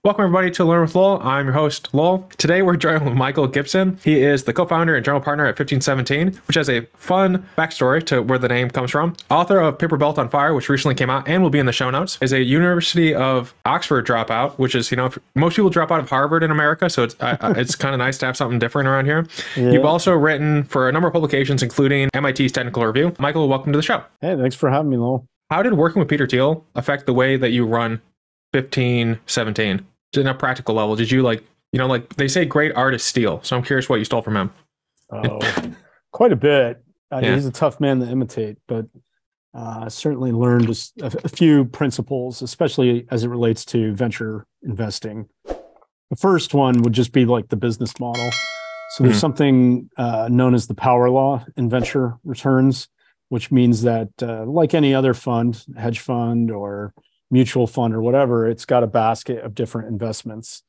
Welcome, everybody, to Learn with Lowell. I'm your host, Lowell. Today, we're joined with Michael Gibson. He is the co-founder and general partner at 1517, which has a fun backstory to where the name comes from. Author of Paper Belt on Fire, which recently came out and will be in the show notes, is a University of Oxford dropout, which is, most people drop out of Harvard in America, so it's kind of nice to have something different around here. You've Yeah. also written for a number of publications, including MIT's Technical Review. Michael, welcome to the show. Hey, thanks for having me, Lowell. How did working with Peter Thiel affect the way that you run 1517? In a practical level, did you like they say great artists steal, so I'm curious what you stole from him. Oh, quite a bit. Yeah. He's a tough man to imitate, but certainly learned just a few principles, especially as it relates to venture investing. The first one would just be like the business model. So there's something known as the power law in venture returns, which means that like any other fund, hedge fund or mutual fund or whatever, it's got a basket of different investments.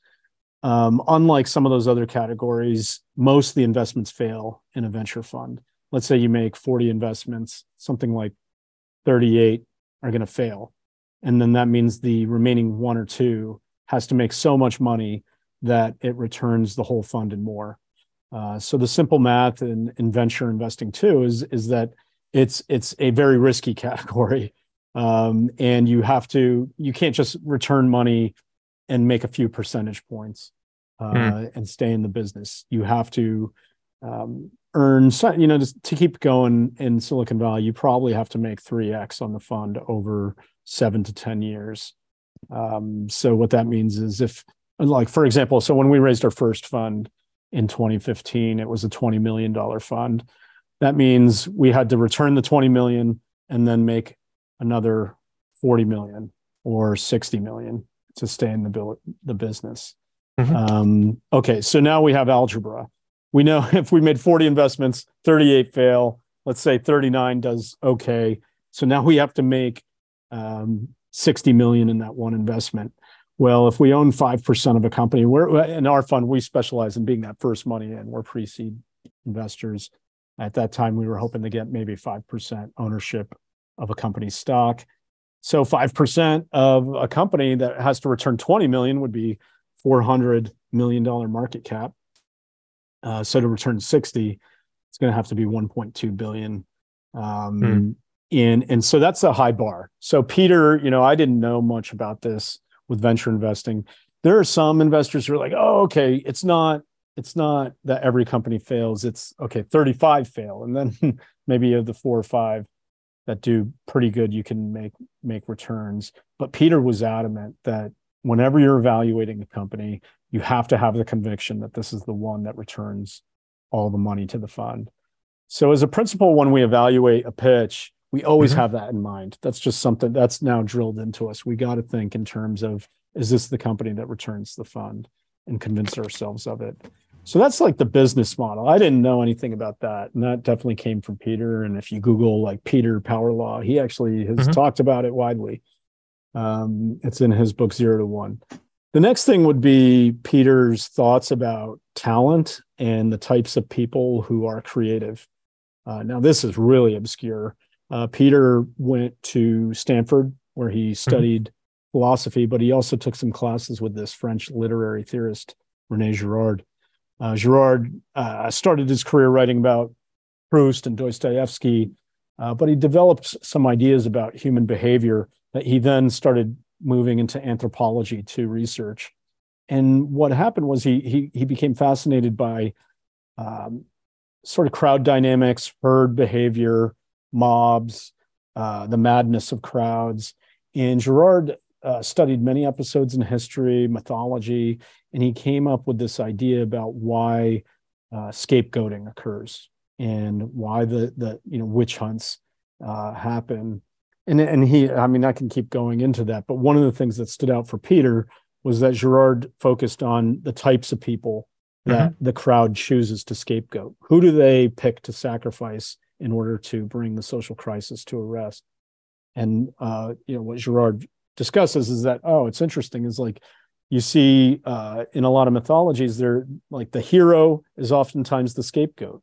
Unlike some of those other categories, most of the investments fail in a venture fund. Let's say you make 40 investments, something like 38 are going to fail. And then that means the remaining one or two has to make so much money that it returns the whole fund and more. So the simple math in venture investing too is that it's a very risky category. And you can't just return money and make a few percentage points and stay in the business. You have to earn, just to keep going in Silicon Valley, you probably have to make 3x on the fund over 7 to 10 years. So what that means is for example, so when we raised our first fund in 2015, it was a $20 million fund. That means we had to return the 20 million and then make another 40 million or 60 million to stay in the business. Okay, so now we have algebra. We know if we made 40 investments, 38 fail, let's say 39 does okay. So now we have to make 60 million in that one investment. Well, if we own 5% of a company, in our fund, we specialize in being that first money in. We're pre-seed investors. At that time, we were hoping to get maybe 5% ownership of a company's stock. So 5% of a company that has to return 20 million would be $400 million market cap. So to return 60, it's going to have to be 1.2 billion. And so that's a high bar. So Peter, I didn't know much about this with venture investing. There are some investors who are like, oh, okay, it's not that every company fails. It's okay, 35 fail. And then maybe of the 4 or 5 that do pretty good, you can make returns. But Peter was adamant that whenever you're evaluating a company, you have to have the conviction that this is the one that returns all the money to the fund. So as a principle, when we evaluate a pitch, we always have that in mind. That's just something that's now drilled into us. We got to think in terms of, is this the company that returns the fund, and convince ourselves of it. So that's like the business model. I didn't know anything about that. And that definitely came from Peter. And if you Google like Peter Power Law, he actually has talked about it widely. It's in his book, 0 to 1. The next thing would be Peter's thoughts about talent and the types of people who are creative. Now, this is really obscure. Peter went to Stanford, where he studied philosophy, but he also took some classes with this French literary theorist, René Girard. Girard started his career writing about Proust and Dostoevsky, but he developed some ideas about human behavior that he then started moving into anthropology to research. And what happened was he became fascinated by sort of crowd dynamics, herd behavior, mobs, the madness of crowds. And Girard studied many episodes in history, mythology, and he came up with this idea about why scapegoating occurs and why the witch hunts happen. And he, I can keep going into that, but one of the things that stood out for Peter was that Girard focused on the types of people that the crowd chooses to scapegoat. Who do they pick to sacrifice in order to bring the social crisis to a rest? And what Girard discusses is that, it's interesting, is like you see in a lot of mythologies, they're like the hero is oftentimes the scapegoat.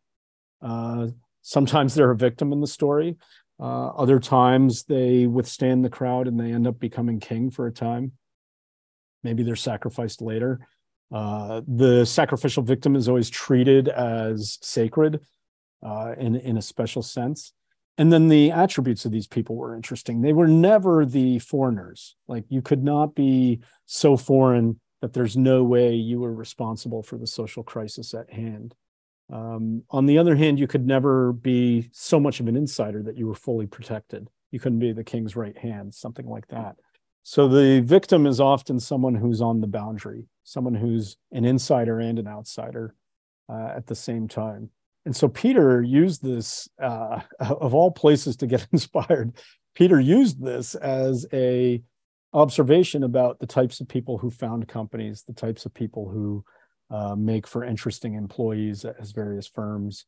Sometimes they're a victim in the story. Other times they withstand the crowd and they end up becoming king for a time. Maybe they're sacrificed later. The sacrificial victim is always treated as sacred in a special sense. And then the attributes of these people were interesting. They were never the foreigners. Like, you could not be so foreign that there's no way you were responsible for the social crisis at hand. On the other hand, you could never be so much of an insider that you were fully protected. You couldn't be the king's right hand, something like that. So the victim is often someone who's on the boundary, someone who's an insider and an outsider at the same time. And so Peter used this, of all places to get inspired, Peter used this as a observation about the types of people who found companies, the types of people who make for interesting employees at his various firms.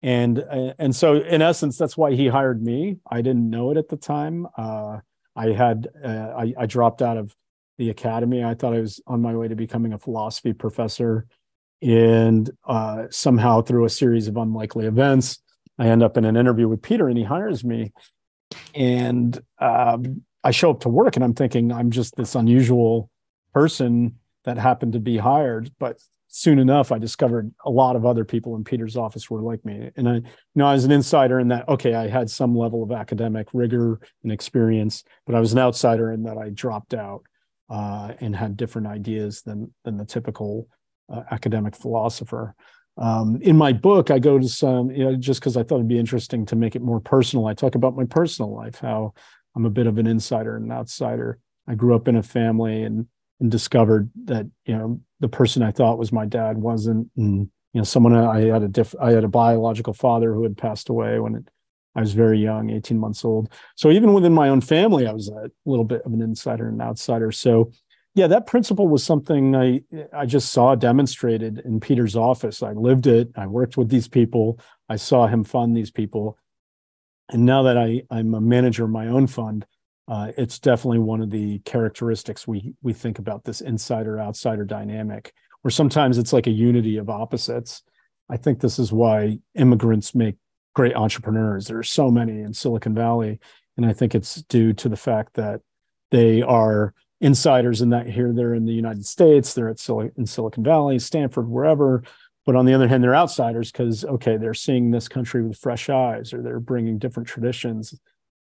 And so in essence, that's why he hired me. I didn't know it at the time. I dropped out of the academy. I thought I was on my way to becoming a philosophy professor. And somehow through a series of unlikely events, I end up in an interview with Peter and he hires me. And I show up to work and I'm thinking I'm just this unusual person that happened to be hired. But soon enough, I discovered a lot of other people in Peter's office were like me. And I was an insider in that, okay, I had some level of academic rigor and experience, but I was an outsider in that I dropped out and had different ideas than the typical academic philosopher. In my book, I go to some, just because I thought it'd be interesting to make it more personal. I talk about my personal life, how I'm a bit of an insider and an outsider. I grew up in a family and discovered that, the person I thought was my dad wasn't. And, someone I had a biological father who had passed away when I was very young, 18 months old. So even within my own family, I was a little bit of an insider and outsider. So yeah, that principle was something I just saw demonstrated in Peter's office. I lived it. I worked with these people. I saw him fund these people. And now that I'm a manager of my own fund, it's definitely one of the characteristics we think about, this insider-outsider dynamic, where sometimes it's like a unity of opposites. I think this is why immigrants make great entrepreneurs. There are so many in Silicon Valley, and I think it's due to the fact that they are insiders in that here they're in the United States, they're in Silicon Valley, Stanford, wherever. But on the other hand, they're outsiders because, okay, they're seeing this country with fresh eyes, or they're bringing different traditions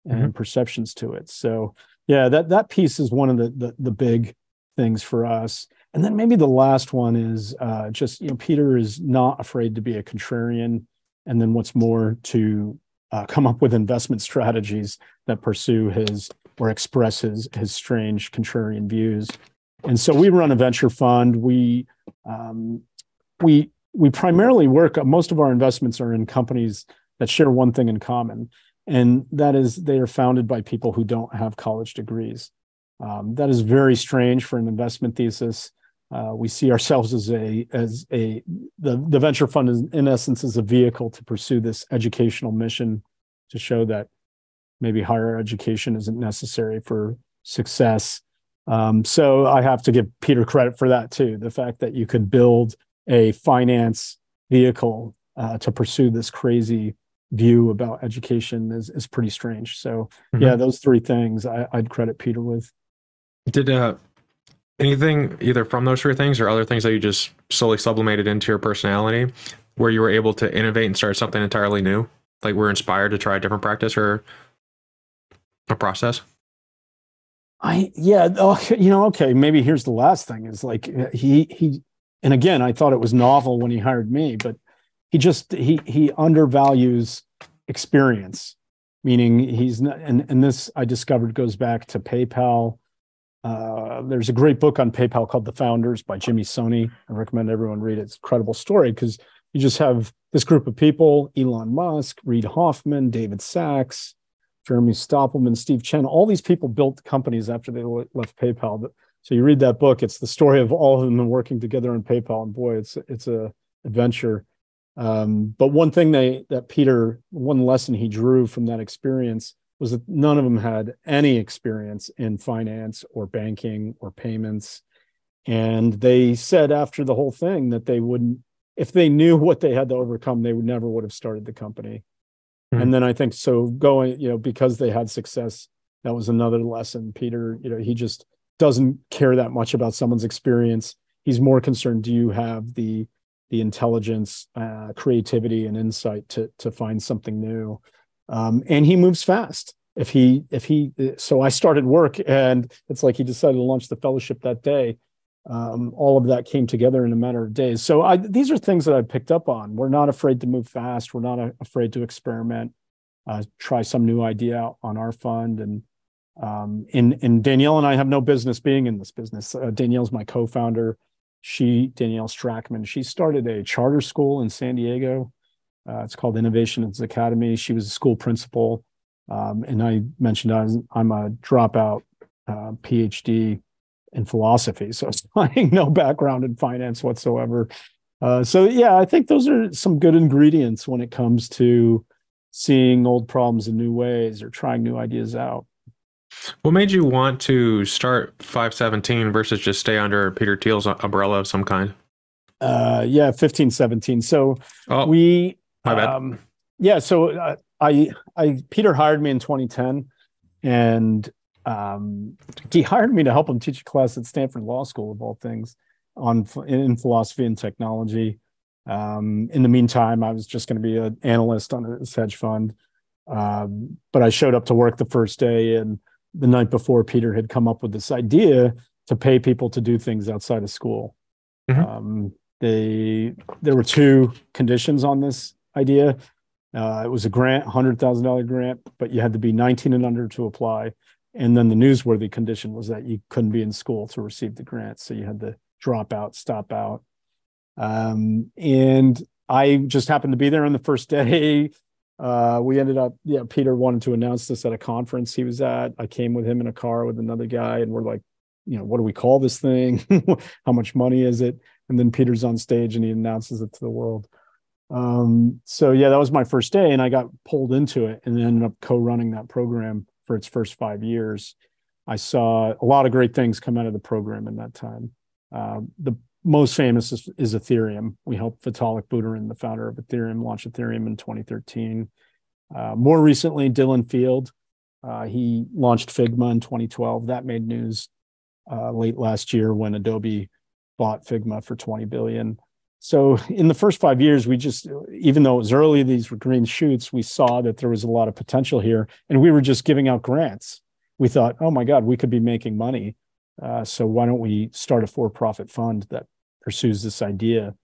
and perceptions to it. So yeah, that piece is one of the big things for us. And then maybe the last one is just, Peter is not afraid to be a contrarian. And then what's more, to come up with investment strategies that pursue his or express his strange contrarian views. And so we run a venture fund. We primarily work, most of our investments are in companies that share one thing in common, and that is they are founded by people who don't have college degrees. That is very strange for an investment thesis. We see ourselves as the venture fund is, in essence, is a vehicle to pursue this educational mission, to show that maybe higher education isn't necessary for success. So I have to give Peter credit for that too. The fact that you could build a finance vehicle to pursue this crazy view about education is pretty strange. So yeah, those three things I'd credit Peter with. Did anything either from those three things or other things that you just slowly sublimated into your personality where you were able to innovate and start something entirely new? Like, we're inspired to try a different practice or a process? Okay, maybe here's the last thing is like he and again, I thought it was novel when he hired me, but he undervalues experience, meaning he's not, and this I discovered goes back to PayPal. There's a great book on PayPal called The Founders by Jimmy Soni. I recommend everyone read it. It's a incredible story because you just have this group of people: Elon Musk, Reid Hoffman, David Sachs, Jeremy Stoppelman, Steve Chen. All these people built companies after they left PayPal. So you read that book, it's the story of all of them working together on PayPal, and boy, it's a adventure. But one lesson he drew from that experience was that none of them had any experience in finance or banking or payments. And they said after the whole thing that they wouldn't, if they knew what they had to overcome, they would have started the company. And then I think so going, because they had success, that was another lesson. Peter, he just doesn't care that much about someone's experience. He's more concerned, do you have the intelligence, creativity, and insight to find something new? And he moves fast. So I started work, and it's like he decided to launch the fellowship that day. All of that came together in a matter of days. So these are things that I picked up on. We're not afraid to move fast. We're not afraid to experiment, try some new idea out on our fund. And Danielle and I have no business being in this business. Danielle's my co-founder. Danielle Strackman, she started a charter school in San Diego. It's called Innovations Academy. She was a school principal. And I mentioned I'm a dropout PhD in philosophy. So it's no background in finance whatsoever. So yeah, I think those are some good ingredients when it comes to seeing old problems in new ways or trying new ideas out. What made you want to start 517 versus just stay under Peter Thiel's umbrella of some kind? 1517. So my bad. So Peter hired me in 2010, and he hired me to help him teach a class at Stanford Law School, of all things, in philosophy and technology. In the meantime, I was just going to be an analyst on this hedge fund. But I showed up to work the first day, and the night before, Peter had come up with this idea to pay people to do things outside of school. Mm-hmm. There were two conditions on this idea. It was a grant, $100,000 grant, but you had to be 19 and under to apply. And then the newsworthy condition was that you couldn't be in school to receive the grant. So you had to drop out, stop out. And I just happened to be there on the first day. We ended up, Peter wanted to announce this at a conference he was at. I came with him in a car with another guy, and we're like, what do we call this thing? How much money is it? And then Peter's on stage and he announces it to the world. So that was my first day, and I got pulled into it and ended up co-running that program for its first 5 years. I saw a lot of great things come out of the program in that time. The most famous is Ethereum. We helped Vitalik Buterin, the founder of Ethereum, launch Ethereum in 2013. More recently, Dylan Field, he launched Figma in 2012. That made news late last year when Adobe bought Figma for $20 billion. So in the first 5 years, we just, even though it was early, these were green shoots, we saw that there was a lot of potential here, and we were just giving out grants. We thought, oh my God, we could be making money. So why don't we start a for-profit fund that pursues this idea?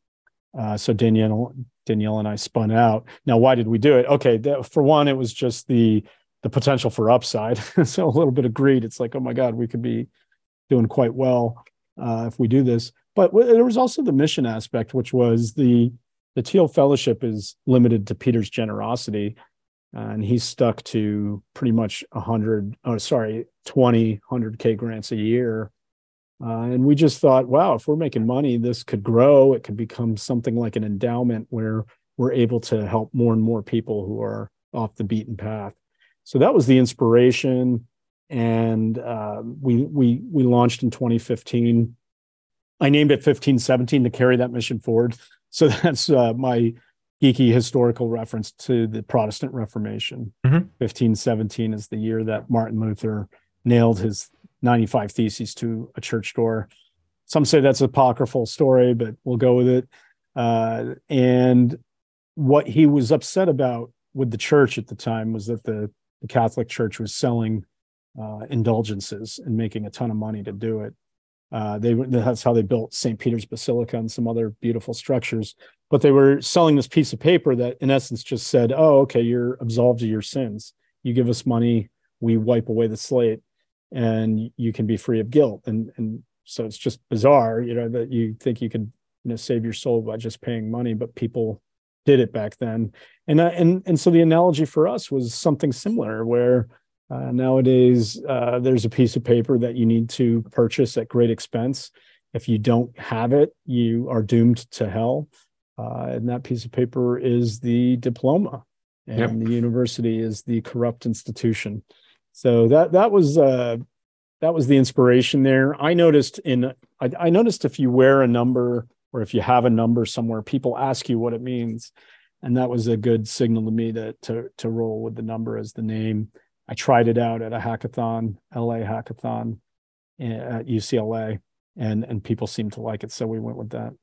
So Danielle and I spun out. Now, why did we do it? Okay, for one, it was just the potential for upside. So a little bit of greed. It's like, oh my God, we could be doing quite well if we do this. But there was also the mission aspect, which was the Thiel Fellowship is limited to Peter's generosity. And he's stuck to pretty much 100K grants a year. And we just thought, wow, if we're making money, this could grow. It could become something like an endowment where we're able to help more and more people who are off the beaten path. So that was the inspiration. And we launched in 2015. I named it 1517 to carry that mission forward. So that's my geeky historical reference to the Protestant Reformation. Mm-hmm. 1517 is the year that Martin Luther nailed his 95 Theses to a church door. Some say that's an apocryphal story, but we'll go with it. And what he was upset about with the church at the time was that the Catholic Church was selling indulgences and making a ton of money to do it. That's how they built St. Peter's Basilica and some other beautiful structures. But they were selling this piece of paper that in essence just said, oh, okay, you're absolved of your sins. You give us money, we wipe away the slate, and you can be free of guilt. And so it's just bizarre, that you think you could save your soul by just paying money, but people did it back then. And so the analogy for us was something similar, where nowadays, there's a piece of paper that you need to purchase at great expense. If you don't have it, you are doomed to hell. And that piece of paper is the diploma, and yep. The university is the corrupt institution. So that was the inspiration there. I noticed if you wear a number or if you have a number somewhere, people ask you what it means, and that was a good signal to me to roll with the number as the name. I tried it out at a hackathon, LA hackathon, at UCLA, and people seemed to like it, so we went with that.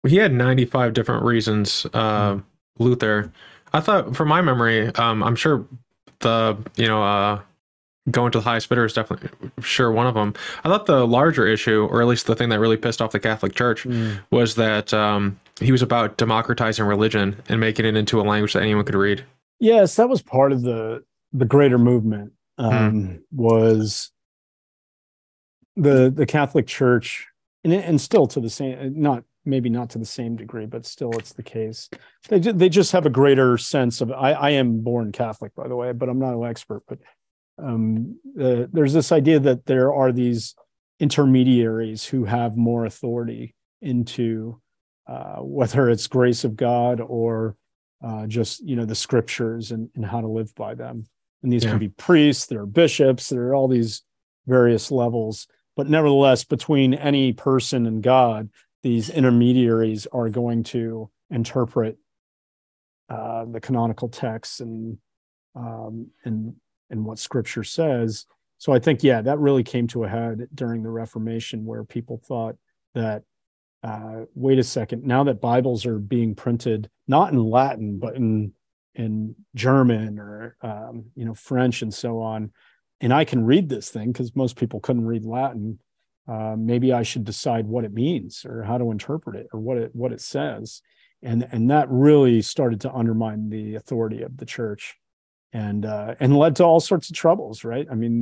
He had 95 different reasons, Luther. I thought, from my memory, I'm sure the, going to the highest bidder is definitely sure one of them. I thought the larger issue, or at least the thing that really pissed off the Catholic Church, was that he was about democratizing religion and making it into a language that anyone could read. Yes, that was part of the greater movement. Was the Catholic Church, and still to the same, maybe not to the same degree, but still it's the case. They just have a greater sense of. I am born Catholic, by the way, but I'm not an expert. But there's this idea that there are these intermediaries who have more authority into whether it's grace of God or just the scriptures and how to live by them. And these can be priests, there are bishops, there are all these various levels. But nevertheless, between any person and God, these intermediaries are going to interpret the canonical texts and what Scripture says. So I think, that really came to a head during the Reformation, where people thought that, wait a second, now that Bibles are being printed not in Latin but in German or French and so on, and I can read this thing because most people couldn't read Latin. Maybe I should decide what it means or how to interpret it or what it says, and that really started to undermine the authority of the church, and led to all sorts of troubles. Right? I mean,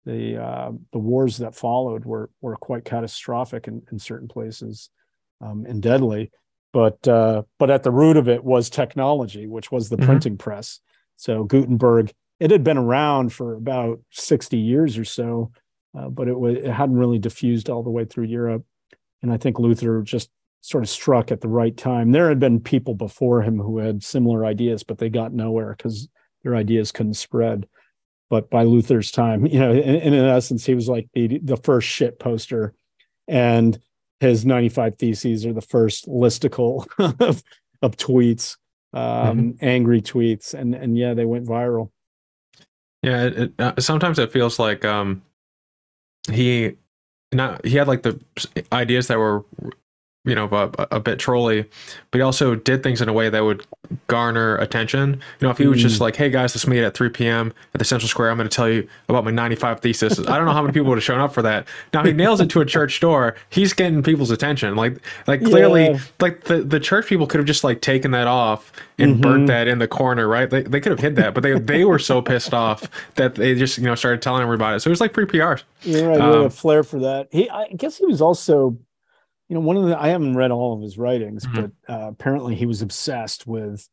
the wars that followed were quite catastrophic in certain places, and deadly. But at the root of it was technology, which was the printing press. So Gutenberg, it had been around for about 60 years or so, but it hadn't really diffused all the way through Europe. And I think Luther just sort of struck at the right time. There had been people before him who had similar ideas, but they got nowhere because their ideas couldn't spread. But by Luther's time, in essence, he was like the first shit poster, and his 95 Theses are the first listicle of tweets, angry tweets, and they went viral. Yeah, sometimes it feels like he had like the ideas that were a bit trolly, but he also did things in a way that would garner attention. If he was just like, hey guys, let's meet at 3 p.m. at the Central Square, I'm going to tell you about my 95 thesis. I don't know how many people would have shown up for that. Now he nails it to a church door. He's getting people's attention. Like clearly, like the church people could have just like taken that off and burnt that in the corner, right? They could have hid that, but they were so pissed off that they just started telling everybody about it. So it was like free PR. You're right. He had a flair for that. I guess he was also, I haven't read all of his writings, but apparently he was obsessed with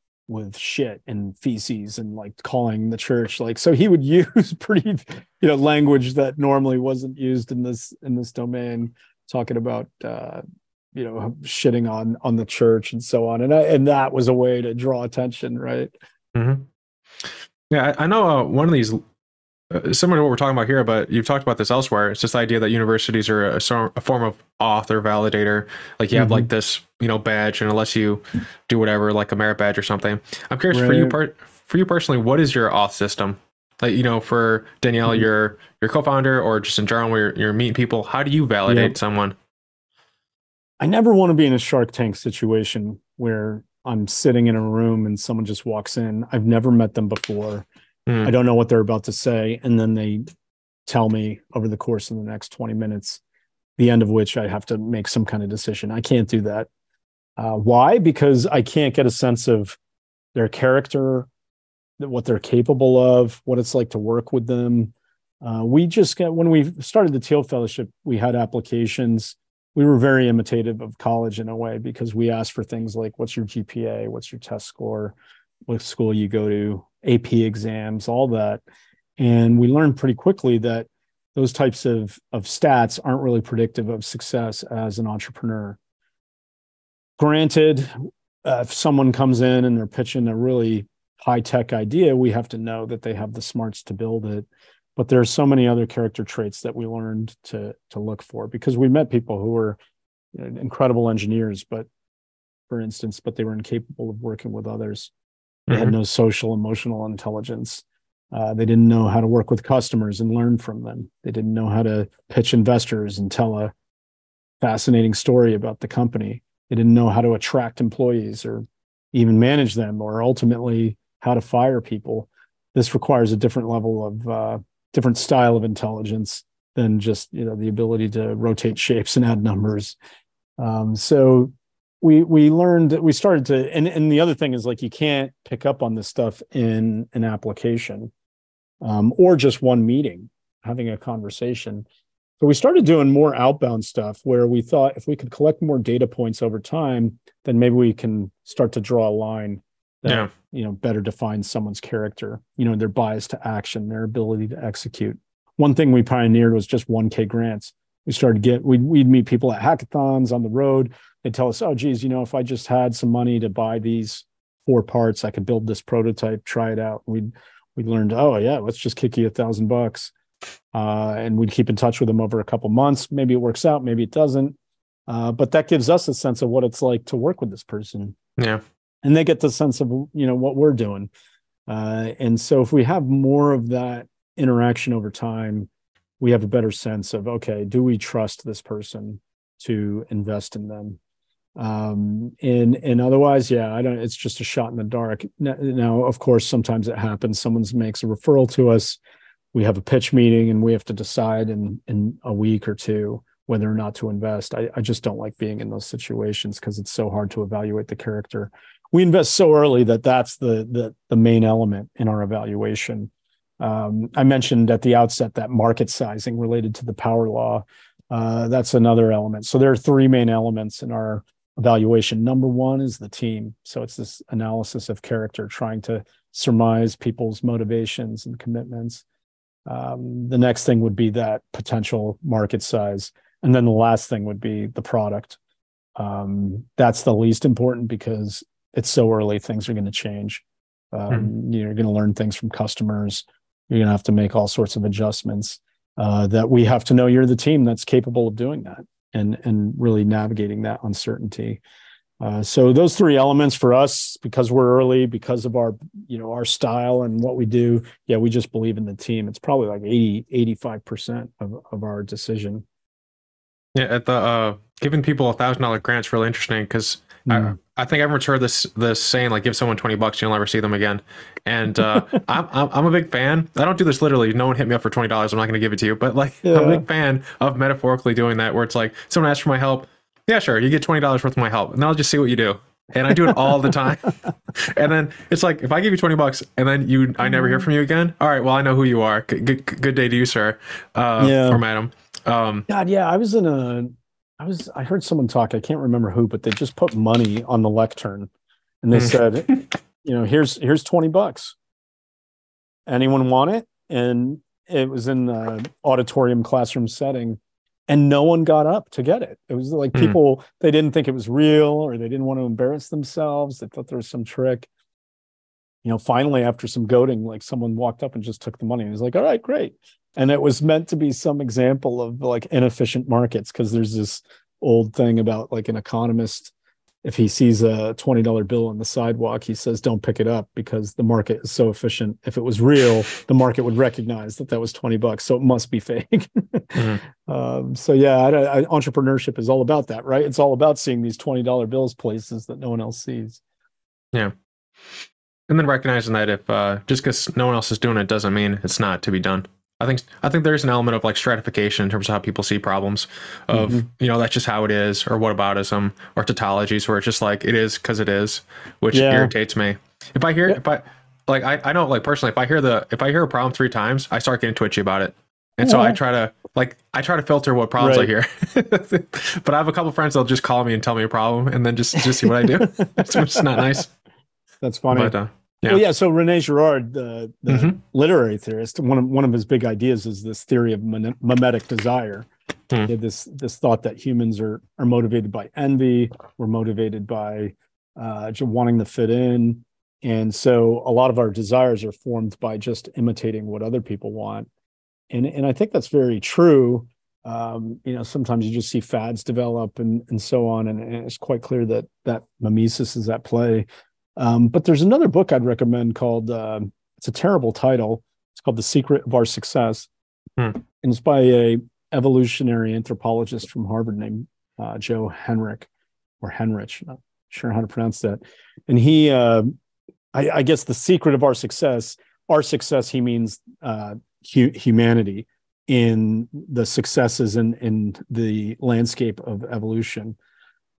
shit and feces and like calling the church, like, so he would use pretty, language that normally wasn't used in this domain, talking about, shitting on the church and so on. And that was a way to draw attention. Right. Yeah. I know one of these, similar to what we're talking about here, but you've talked about this elsewhere. It's just the idea that universities are a form of auth or validator. Like you have like this, badge, and unless you do whatever, like a merit badge or something. I'm curious for you personally, what is your auth system? Like, for Danielle, your co-founder, or just in general, where you're meeting people, how do you validate someone? I never want to be in a Shark Tank situation where I'm sitting in a room and someone just walks in. I've never met them before. I don't know what they're about to say. And then they tell me over the course of the next 20 minutes, the end of which I have to make some kind of decision. I can't do that. Why? Because I can't get a sense of their character, what they're capable of, what it's like to work with them. When we started the Thiel Fellowship, we had applications. We were very imitative of college in a way, because we asked for things like, what's your GPA? What's your test score? What school you go to? AP exams, all that. And we learned pretty quickly that those types of stats aren't really predictive of success as an entrepreneur. Granted, if someone comes in and they're pitching a really high-tech idea, we have to know that they have the smarts to build it. But there are so many other character traits that we learned to look for, because we met people who were incredible engineers, but they were incapable of working with others. They had no social, emotional intelligence. They didn't know how to work with customers and learn from them. They didn't know how to pitch investors and tell a fascinating story about the company. They didn't know how to attract employees or even manage them, or ultimately how to fire people. This requires a different level of different style of intelligence than just, the ability to rotate shapes and add numbers. So we learned, we started to, and the other thing is, like, you can't pick up on this stuff in an application, or just one meeting, having a conversation. So we started doing more outbound stuff where we thought if we could collect more data points over time, then maybe we can start to draw a line that, better defines someone's character, their bias to action, their ability to execute. One thing we pioneered was just 1K grants. We'd meet people at hackathons on the road. They'd tell us, oh, geez, if I just had some money to buy these 4 parts, I could build this prototype, try it out. We learned, oh yeah, let's just kick you $1,000. And we'd keep in touch with them over a couple months. Maybe it works out, maybe it doesn't. But that gives us a sense of what it's like to work with this person. Yeah. And they get the sense of, what we're doing. And so if we have more of that interaction over time, we have a better sense of, okay, do we trust this person to invest in them? And otherwise, it's just a shot in the dark. Now, of course, sometimes it happens. Someone makes a referral to us. We have a pitch meeting and we have to decide in a week or two whether or not to invest. I just don't like being in those situations because it's so hard to evaluate the character. We invest so early that's the main element in our evaluation. I mentioned at the outset that market sizing related to the power law. That's another element. So there are 3 main elements in our evaluation. Number 1 is the team. So it's this analysis of character, trying to surmise people's motivations and commitments. The next thing would be that potential market size. And then the last thing would be the product. That's the least important because it's so early, things are going to change. You're going to learn things from customers. You're going to have to make all sorts of adjustments that we have to know you're the team that's capable of doing that and really navigating that uncertainty. So those 3 elements for us, because we're early, because of our, our style and what we do, we just believe in the team. It's probably like 85% of our decision. Yeah, at the giving people $1,000 grant's really interesting because I think everyone's heard this saying, like, give someone $20, you'll never see them again. And I'm a big fan. I don't do this literally. No one hit me up for $20. I'm not going to give it to you. But I'm a big fan of metaphorically doing that, where it's like someone asks for my help. Yeah, sure. You get $20 worth of my help, and then I'll just see what you do. And I do it all the time. And then it's like, if I give you $20 and then I never hear from you again. All right, well, I know who you are. Good day to you, sir, or madam. God, yeah. I heard someone talk, I can't remember who, but they just put money on the lectern and they said, here's $20. Anyone want it? And it was in the auditorium classroom setting and no one got up to get it. It was like people, they didn't think it was real or they didn't want to embarrass themselves. They thought there was some trick. Finally, after some goading, like someone walked up and just took the money and was like, all right, great. And it was meant to be some example of like inefficient markets, because there's this old thing about like an economist, if he sees a $20 bill on the sidewalk, he says, don't pick it up because the market is so efficient. If it was real, the market would recognize that was $20. So it must be fake. Entrepreneurship is all about that, right? It's all about seeing these $20 bills places that no one else sees. Yeah. And then recognizing that if just because no one else is doing it doesn't mean it's not to be done. I think there's an element of like stratification in terms of how people see problems of, that's just how it is, or whataboutism or tautologies, where it's just like, it is because it is, which irritates me. I know, like personally, if I hear a problem 3 times, I start getting twitchy about it. And so I try to filter what problems I hear. But I have a couple of friends that'll just call me and tell me a problem and then just see what I do. It's not nice. That's funny. But, so René Girard, the literary theorist, one of his big ideas is this theory of mimetic desire. He had this thought that humans are motivated by envy, we're motivated by just wanting to fit in. And so a lot of our desires are formed by just imitating what other people want. And I think that's very true. Sometimes you just see fads develop and so on. And it's quite clear that mimesis is at play. But there's another book I'd recommend called, it's a terrible title, called The Secret of Our Success. Hmm. And it's by a evolutionary anthropologist from Harvard named Joe Henrich, or Henrich, not sure how to pronounce that. And he, I guess the secret of our success, he means humanity in the successes in the landscape of evolution.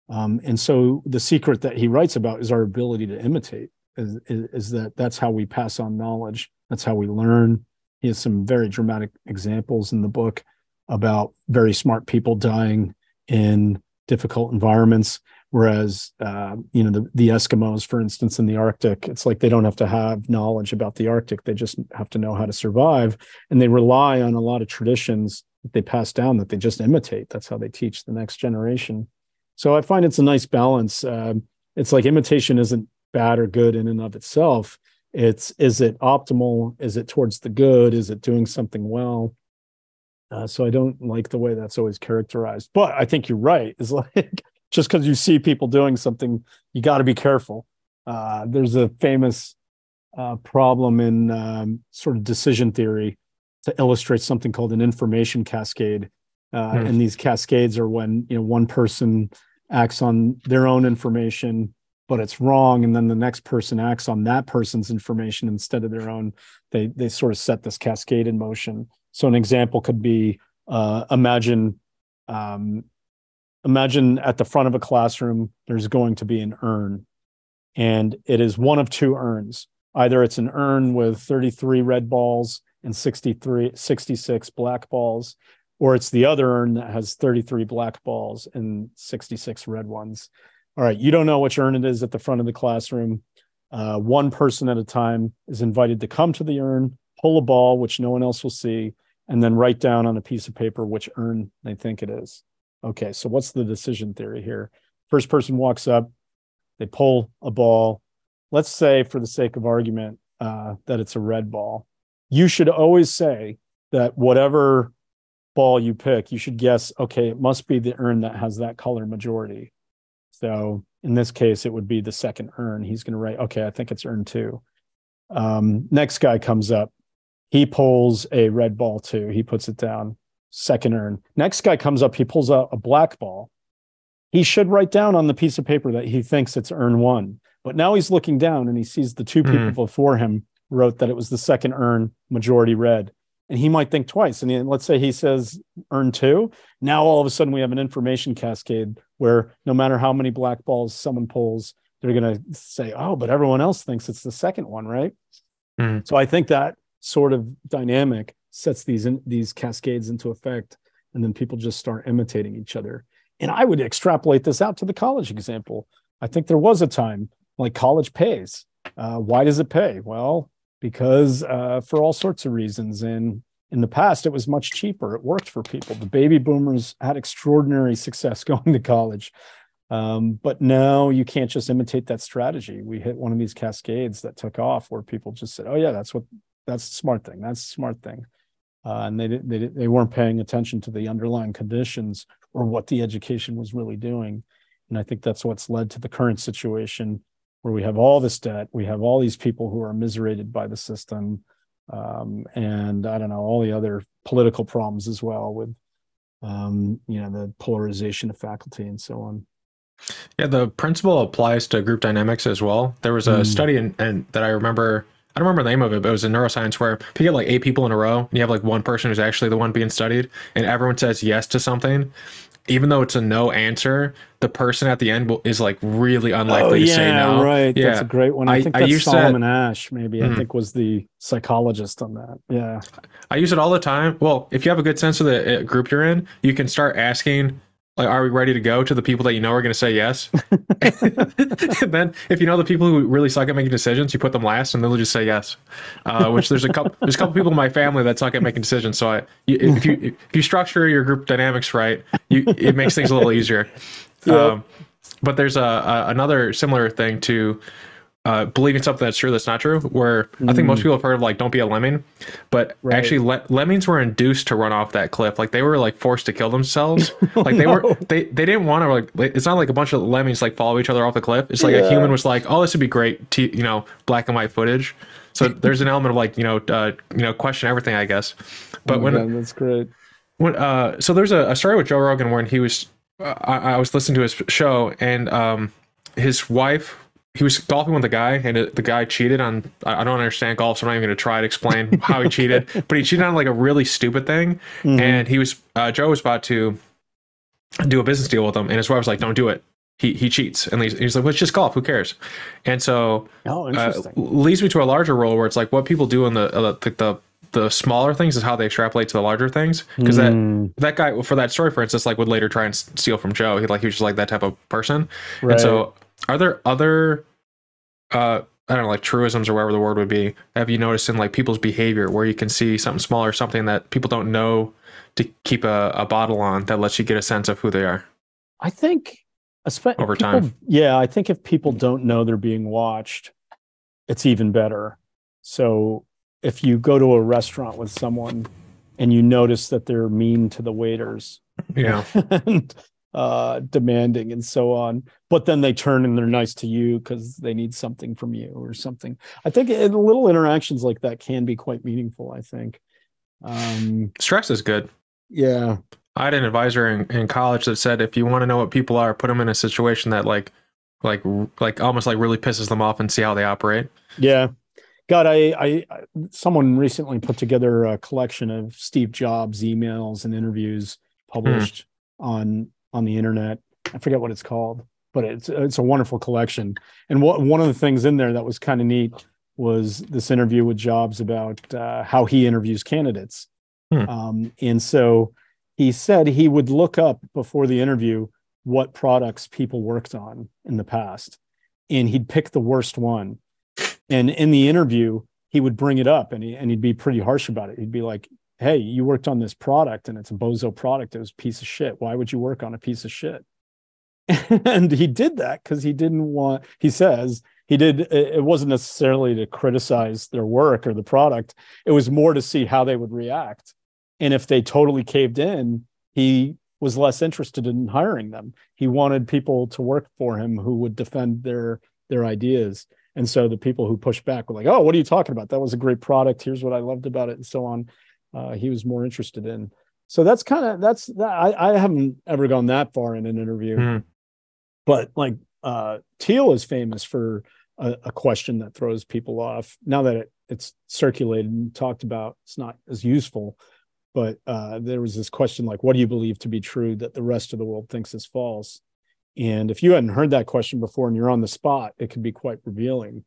And so the secret that he writes about is our ability to imitate, is that's how we pass on knowledge. That's how we learn. He has some very dramatic examples in the book about very smart people dying in difficult environments. Whereas, the Eskimos, for instance, in the Arctic, it's like they don't have to have knowledge about the Arctic. They just have to know how to survive. And they rely on a lot of traditions that they pass down that they just imitate. That's how they teach the next generation. So I find it's a nice balance. It's like imitation isn't bad or good in and of itself. Is it optimal? Is it towards the good? Is it doing something well? So I don't like the way that's always characterized. But I think you're right. It's like, just because you see people doing something, you got to be careful. There's a famous problem in sort of decision theory to illustrate something called an information cascade. And these cascades are when one person acts on their own information, but it's wrong, and then the next person acts on that person's information instead of their own. They sort of set this cascade in motion. So an example could be imagine at the front of a classroom, there's going to be an urn, and it is one of two urns. Either it's an urn with 33 red balls and 66 black balls, or it's the other urn that has 33 black balls and 66 red ones. All right, you don't know which urn it is at the front of the classroom. One person at a time is invited to come to the urn, pull a ball, which no one else will see, and then write down on a piece of paper which urn they think it is. Okay, so what's the decision theory here? First person walks up, they pull a ball. Let's say, for the sake of argument, that it's a red ball. You should always say that whatever ball you pick, you should guess, okay, it must be the urn that has that color majority. So in this case, it would be the second urn. He's going to write, okay, I think it's urn 2. Next guy comes up. He pulls a red ball too. He puts it down. Second urn. Next guy comes up. He pulls out a black ball. He should write down on the piece of paper that he thinks it's urn 1. But now he's looking down and he sees the two people before him wrote that it was the second urn, majority red. And he might think twice. And let's say he says urn 2. Now all of a sudden we have an information cascade where no matter how many black balls someone pulls, they're going to say, oh, but everyone else thinks it's the second one, right? So I think that sort of dynamic sets these cascades into effect, and then people just start imitating each other. And I would extrapolate this out to the college example. I think there was a time like college pays. Why does it pay? Well, because for all sorts of reasons. And in the past, it was much cheaper. It worked for people. The baby boomers had extraordinary success going to college. But now you can't just imitate that strategy. We hit one of these cascades that took off where people just said, oh yeah, that's the smart thing. That's the smart thing. And they weren't paying attention to the underlying conditions or what the education was really doing. And I think that's what's led to the current situation where we have all this debt. We have all these people who are immiserated by the system. And I don't know, all the other political problems as well with, the polarization of faculty and so on. Yeah, the principle applies to group dynamics as well. There was a study and that I remember, I don't remember the name of it, but it was in neuroscience where if you get like 8 people in a row and you have like one person who's actually the one being studied and everyone says yes to something, even though it's a no answer, the person at the end is like really unlikely to say no. Right. Yeah, that's a great one. I think that's Solomon Asch, maybe, I think was the psychologist on that. Yeah. I use it all the time. Well, if you have a good sense of the group you're in, you can start asking, like, are we ready to go, to the people that you know are going to say yes? And then if you know the people who really suck at making decisions, you put them last and they'll just say yes. Which there's a couple people in my family that suck at making decisions. So if you structure your group dynamics right, it makes things a little easier. Yep. But there's another similar thing to believing something that's true that's not true. Where I think most people have heard of like don't be a lemming, but actually lemmings were induced to run off that cliff. Like they were like forced to kill themselves. Like they didn't want to like. It's not like a bunch of lemmings like follow each other off the cliff. It's like a human was like, oh, this would be great, black and white footage. So there's an element of like question everything, I guess. But that's great. So there's a story with Joe Rogan when he was I was listening to his show, and his wife, he was golfing with a guy, and the guy cheated on, I don't understand golf, so I'm not even going to try to explain how he cheated, but he cheated on like a really stupid thing. And he was, Joe was about to do a business deal with him, and his wife was like, don't do it. He cheats. And he's like, well, it's just golf. Who cares? And so leads me to a larger role where it's like what people do in the smaller things is how they extrapolate to the larger things. Because that guy, for that story, for instance, like would later try and steal from Joe. He was just like that type of person. Right. And so are there other, I don't know, like truisms or whatever the word would be, have you noticed in like people's behavior where you can see something small or something that people don't know to keep a bottle on that lets you get a sense of who they are? I think over time. Yeah, I think if people don't know they're being watched, it's even better. So if you go to a restaurant with someone and you notice that they're mean to the waiters, and demanding and so on, but then they turn and they're nice to you because they need something from you or something. I think little interactions like that can be quite meaningful, I think. Stress is good. Yeah. I had an advisor in college that said, if you want to know what people are, put them in a situation that like almost like really pisses them off and see how they operate. Yeah. God, I someone recently put together a collection of Steve Jobs emails and interviews published on the internet. I forget what it's called, but it's a wonderful collection. And one of the things in there that was kind of neat was this interview with Jobs about how he interviews candidates. And so he said he would look up before the interview what products people worked on in the past, and he'd pick the worst one. And in the interview, he would bring it up, and he'd be pretty harsh about it. He'd be like, hey, you worked on this product and it's a bozo product. It was a piece of shit. Why would you work on a piece of shit? And he did that because he didn't want, he says, it wasn't necessarily to criticize their work or the product. It was more to see how they would react. And if they totally caved in, he was less interested in hiring them. He wanted people to work for him who would defend their ideas. And so the people who pushed back were like, oh, what are you talking about? That was a great product. Here's what I loved about it, and so on. He was more interested in. So that's I haven't ever gone that far in an interview, but like Thiel is famous for a question that throws people off. Now that it's circulated and talked about, it's not as useful, but there was this question like, what do you believe to be true that the rest of the world thinks is false? And if you hadn't heard that question before and you're on the spot, it can be quite revealing.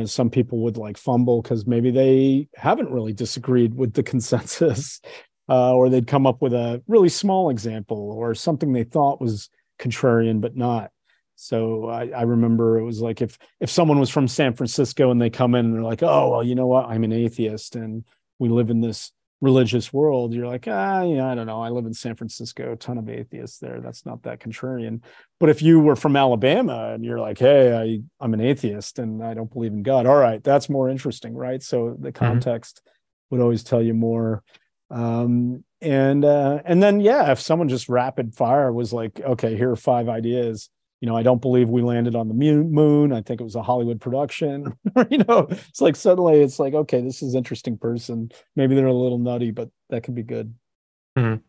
Some people would like fumble because maybe they haven't really disagreed with the consensus, or they'd come up with a really small example or something they thought was contrarian, but not. So I remember it was like if someone was from San Francisco and they come in and they're like, oh, well, you know what? I'm an atheist and we live in this religious world. You're like, I don't know. I live in San Francisco, a ton of atheists there. That's not that contrarian. But if you were from Alabama and you're like, hey, I'm an atheist and I don't believe in God. All right, that's more interesting, right? So the context would always tell you more. And then, if someone just rapid fire was like, okay, here are 5 ideas. I don't believe we landed on the moon. I think it was a Hollywood production. It's like suddenly it's like, okay, this is an interesting person. Maybe they're a little nutty, but that could be good. I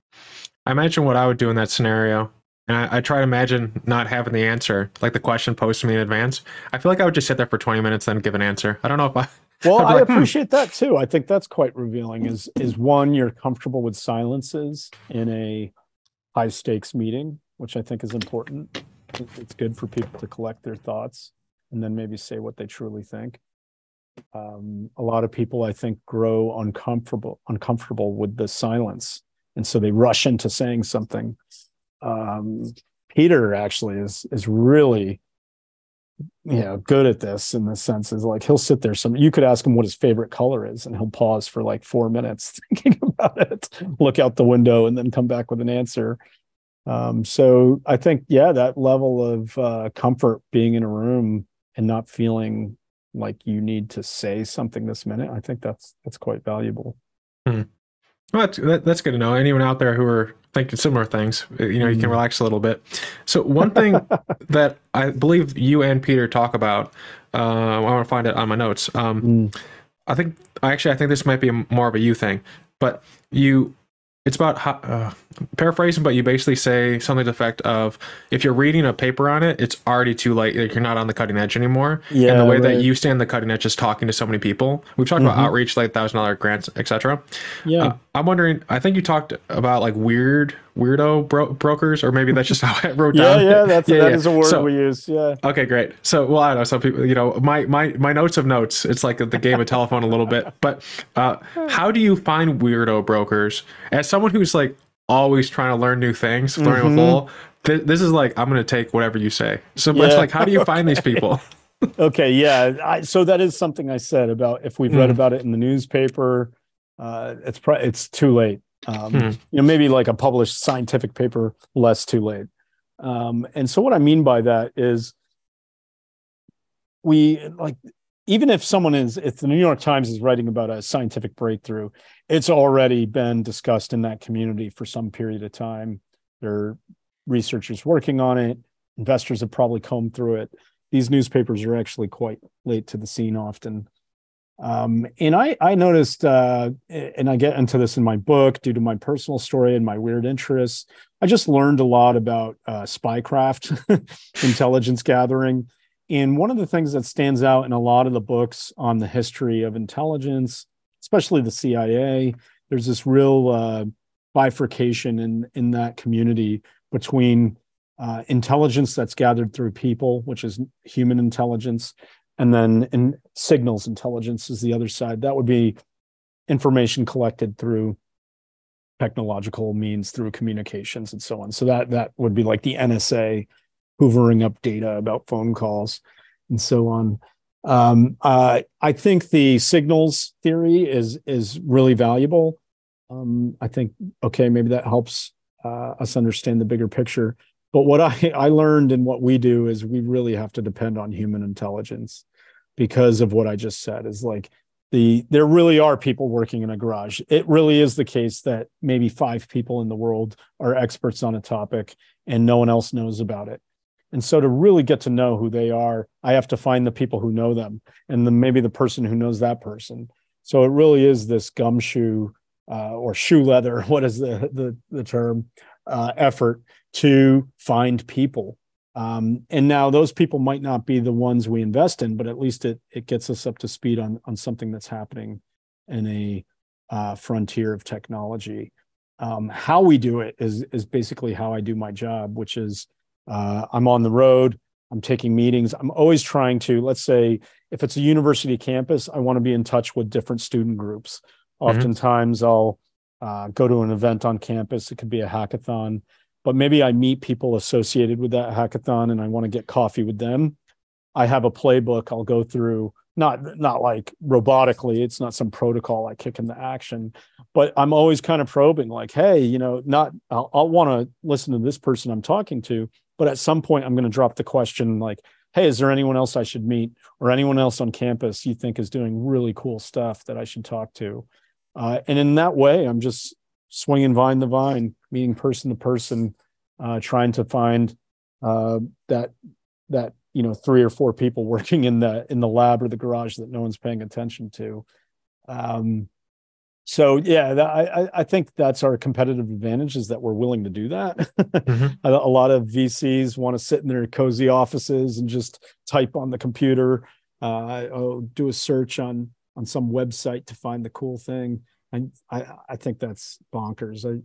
imagine what I would do in that scenario. And I try to imagine not having the answer, like the question posed to me in advance. I feel like I would just sit there for 20 minutes, then give an answer. I don't know if I... Well, I appreciate that too. I think that's quite revealing is one, you're comfortable with silences in a high stakes meeting, which I think is important. It's good for people to collect their thoughts and then maybe say what they truly think. A lot of people, I think, grow uncomfortable with the silence. And so they rush into saying something. Peter actually is really, good at this in the sense is like, he'll sit there. You could ask him what his favorite color is and he'll pause for like 4 minutes thinking about it, look out the window and then come back with an answer. So I think, that level of comfort being in a room and not feeling like you need to say something this minute. I think that's quite valuable. Hmm. Well, that's good to know. Anyone out there who are thinking similar things, you can relax a little bit. So one thing that I believe you and Peter talk about, I want to find it on my notes. I think this might be more of a you thing, but it's about how, paraphrasing, but you basically say something to the effect of, if you're reading a paper on it, it's already too late. Like, you're not on the cutting edge anymore. Yeah, and the way right. that you stay on the cutting edge is talking to so many people. We've talked about outreach, like $1,000 grants, etc. Yeah. I'm wondering, I think you talked about like weirdo brokers, or maybe that's just how I wrote Yeah, down. that is a word we use. Yeah. Okay, great. So, well, I don't know, some people, my notes of notes, it's like the game of telephone a little bit, but how do you find weirdo brokers? As someone who's like always trying to learn new things, learning with Lowell, this is like, I'm going to take whatever you say. So, but it's like, how do you find these people? Okay, yeah. So that is something I said about, if we've read about it in the newspaper, it's too late. Maybe like a published scientific paper, less too late. And so what I mean by that is, even if if the New York Times is writing about a scientific breakthrough, it's already been discussed in that community for some period of time. There are researchers working on it. Investors have probably combed through it. These newspapers are actually quite late to the scene often. And I noticed, and I get into this in my book due to my personal story and my weird interests, I just learned a lot about spycraft, intelligence gathering. And one of the things that stands out in a lot of the books on the history of intelligence, especially the CIA, there's this real bifurcation in that community between intelligence that's gathered through people, which is human intelligence, and then signals intelligence is the other side. That would be information collected through technological means, through communications and so on. So that would be like the NSA hoovering up data about phone calls and so on. I think the signals theory is really valuable. I think, okay, maybe that helps us understand the bigger picture. But what I learned in what we do is we really have to depend on human intelligence, because of what I just said, is like there really are people working in a garage. It really is the case that maybe 5 people in the world are experts on a topic and no one else knows about it. And so to really get to know who they are, I have to find the people who know them, and then maybe the person who knows that person. So it really is this gumshoe or shoe leather, what is the term, effort to find people. And now those people might not be the ones we invest in, but at least it gets us up to speed on something that's happening in a frontier of technology. How we do it is basically how I do my job, which is I'm on the road, I'm taking meetings. I'm always trying to, let's say, if it's a university campus, I want to be in touch with different student groups. Oftentimes I'll go to an event on campus. It could be a hackathon, but maybe I meet people associated with that hackathon and I want to get coffee with them. I have a playbook I'll go through, not like robotically. It's not some protocol I kick into action, but I'm always kind of probing, like, hey, I'll want to listen to this person I'm talking to, but at some point I'm going to drop the question like, hey, is there anyone else I should meet, or anyone else on campus you think is doing really cool stuff that I should talk to? And in that way, I'm just swinging vine to vine, meeting person to person, trying to find that 3 or 4 people working in the lab or the garage that no one's paying attention to. So yeah, I think that's our competitive advantage, is that we're willing to do that. A lot of VCs want to sit in their cozy offices and just type on the computer, do a search on some website to find the cool thing. And I think that's bonkers.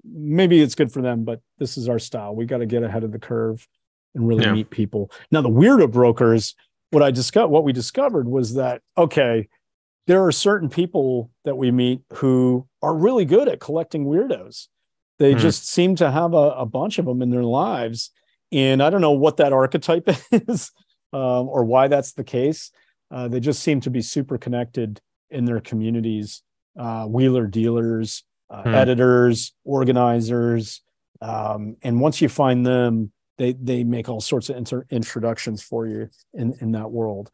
Maybe it's good for them, but this is our style. We got to get ahead of the curve and really meet people. Now, the weirdo brokers, what we discovered was that, okay, there are certain people that we meet who are really good at collecting weirdos. They just seem to have a bunch of them in their lives. And I don't know what that archetype is or why that's the case. They just seem to be super connected in their communities, wheeler dealers, editors, organizers. And once you find them, they make all sorts of introductions for you in that world.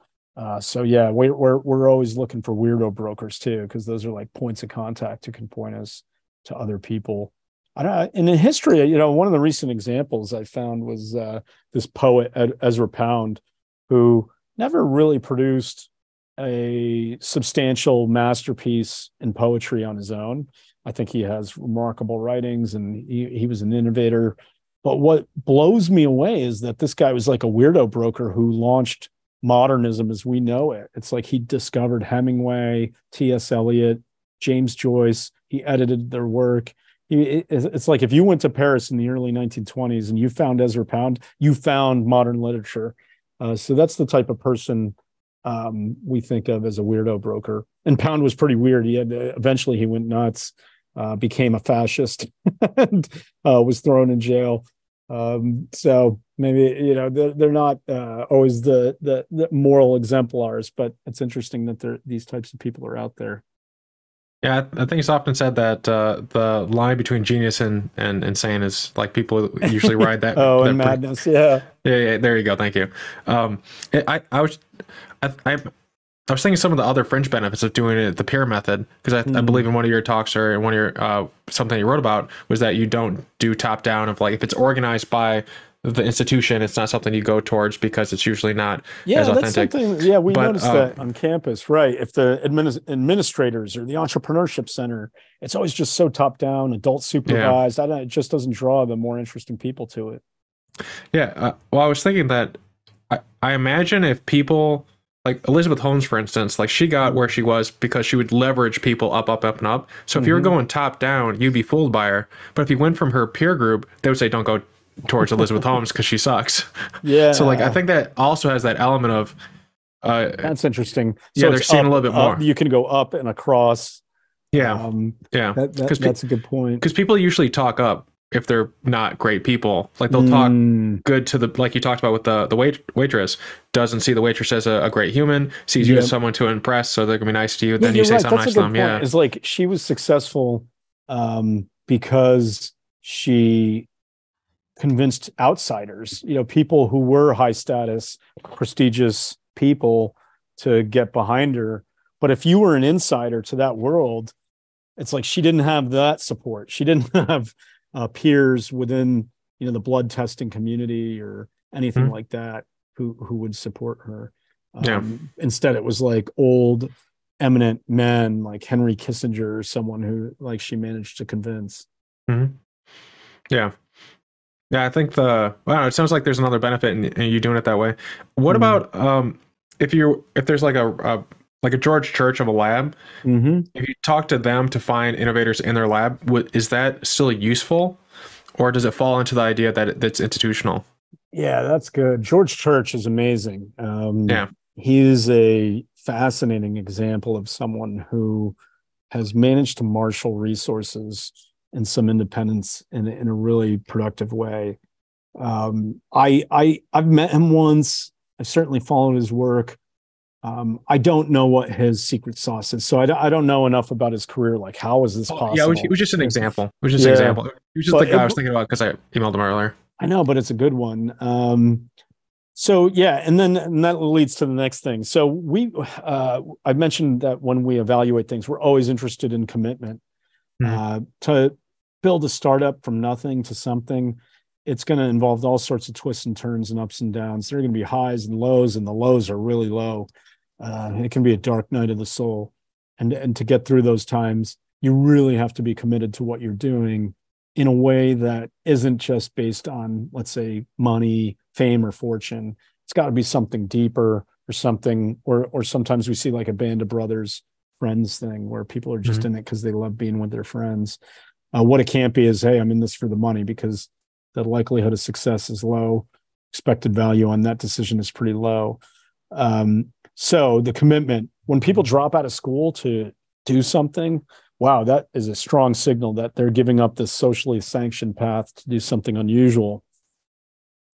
So yeah, we're always looking for weirdo brokers too, because those are like points of contact who can point us to other people. And in history, one of the recent examples I found was this poet Ezra Pound, who never really produced a substantial masterpiece in poetry on his own. I think he has remarkable writings, and he was an innovator. But what blows me away is that this guy was like a weirdo broker who launched modernism as we know it. It's like he discovered Hemingway, T.S. Eliot, James Joyce. He edited their work. It's like if you went to Paris in the early 1920s and you found Ezra Pound, you found modern literature. So that's the type of person we think of as a weirdo broker. And Pound was pretty weird. Eventually he went nuts, became a fascist, and was thrown in jail. So maybe they're not always the moral exemplars, but it's interesting that these types of people are out there. Yeah, I think it's often said that the line between genius and insane is like people usually ride that. And madness. Yeah. Yeah. There you go. Thank you. I was thinking some of the other fringe benefits of doing it the peer method, because I believe in one of your talks or in one of your something you wrote about was that you don't do top down of like if it's organized by the institution, it's not something you go towards because it's usually not as authentic. That's something, we noticed that on campus, right? If the administrators or the entrepreneurship center, it's always just so top down, adult supervised. It just doesn't draw the more interesting people to it. Yeah. Well, I was thinking that I imagine if people like Elizabeth Holmes, for instance, like she got where she was because she would leverage people up, and up. So if you were going top down, you'd be fooled by her. But if you went from her peer group, they would say, don't go towards Elizabeth Holmes because she sucks. Yeah. So like I think that also has that element of that's interesting. So they're seeing a little bit more. You can go up and across. Yeah. That's a good point. Because people usually talk up if they're not great people. Like they'll talk good to like you talked about with the waitress, doesn't see the waitress as a great human, sees you as someone to impress, so they're gonna be nice to you. Then you say something nice to them. Yeah. It's like she was successful because she convinced outsiders, people who were high status, prestigious people, to get behind her. But if you were an insider to that world, it's like she didn't have that support. She didn't have peers within the blood testing community or anything like that who would support her. Instead, it was like old eminent men like Henry Kissinger or someone who like she managed to convince. Yeah, I think it sounds like there's another benefit in you doing it that way. What about if there's like a George Church of a lab, if you talk to them to find innovators in their lab, is that still useful, or does it fall into the idea that it's institutional? Yeah, that's good. George Church is amazing. He is a fascinating example of someone who has managed to marshal resources and some independence in a really productive way. I've met him once. I've certainly followed his work. I don't know what his secret sauce is, so I don't know enough about his career. Like, how is this possible? Yeah, it was just an example. It was just an example. It was just the guy I was thinking about because I emailed him earlier. I know, but it's a good one. So yeah, and that leads to the next thing. So I mentioned that when we evaluate things, we're always interested in commitment. To build a startup from nothing to something, it's going to involve all sorts of twists and turns and ups and downs. There are going to be highs and lows, and the lows are really low. It can be a dark night of the soul. And to get through those times, you really have to be committed to what you're doing in a way that isn't just based on, let's say, money, fame, or fortune. It's got to be something deeper or something, or sometimes we see like a band of brothers, friends thing where people are just in it because they love being with their friends. What it can't be is, hey, I'm in this for the money, because the likelihood of success is low. Expected value on that decision is pretty low. So the commitment, when people drop out of school to do something, wow, that is a strong signal that they're giving up this socially sanctioned path to do something unusual.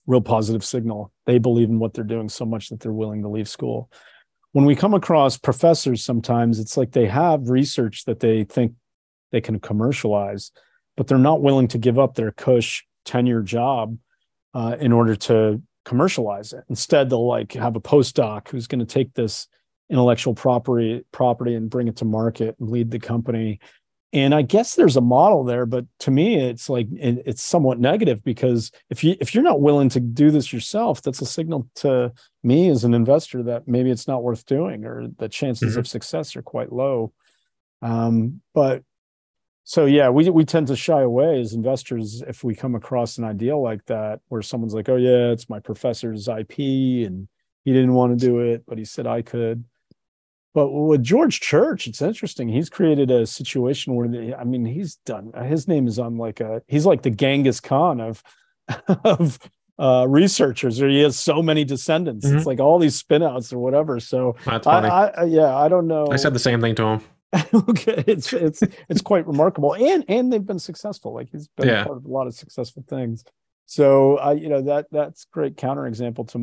Real positive signal. They believe in what they're doing so much that they're willing to leave school. When we come across professors, sometimes it's like they have research that they think they can commercialize, but they're not willing to give up their cush tenure job in order to commercialize it. Instead, they'll like have a postdoc who's going to take this intellectual property and bring it to market and lead the company. And I guess there's a model there, but to me, it's like it's somewhat negative, because if you're not willing to do this yourself, that's a signal to me as an investor that maybe it's not worth doing, or the chances of success are quite low. But so yeah, we tend to shy away as investors if we come across an idea like that, where someone's like, "Oh yeah, it's my professor's IP, and he didn't want to do it, but he said I could." But with George Church, it's interesting. He's created a situation where, he's done. His name is on he's like the Genghis Khan of researchers, or he has so many descendants. It's like all these spinouts or whatever. So that's funny. I don't know. I said the same thing to him. Okay, it's quite remarkable, and they've been successful. Like he's been part of a lot of successful things. So that's great counterexample to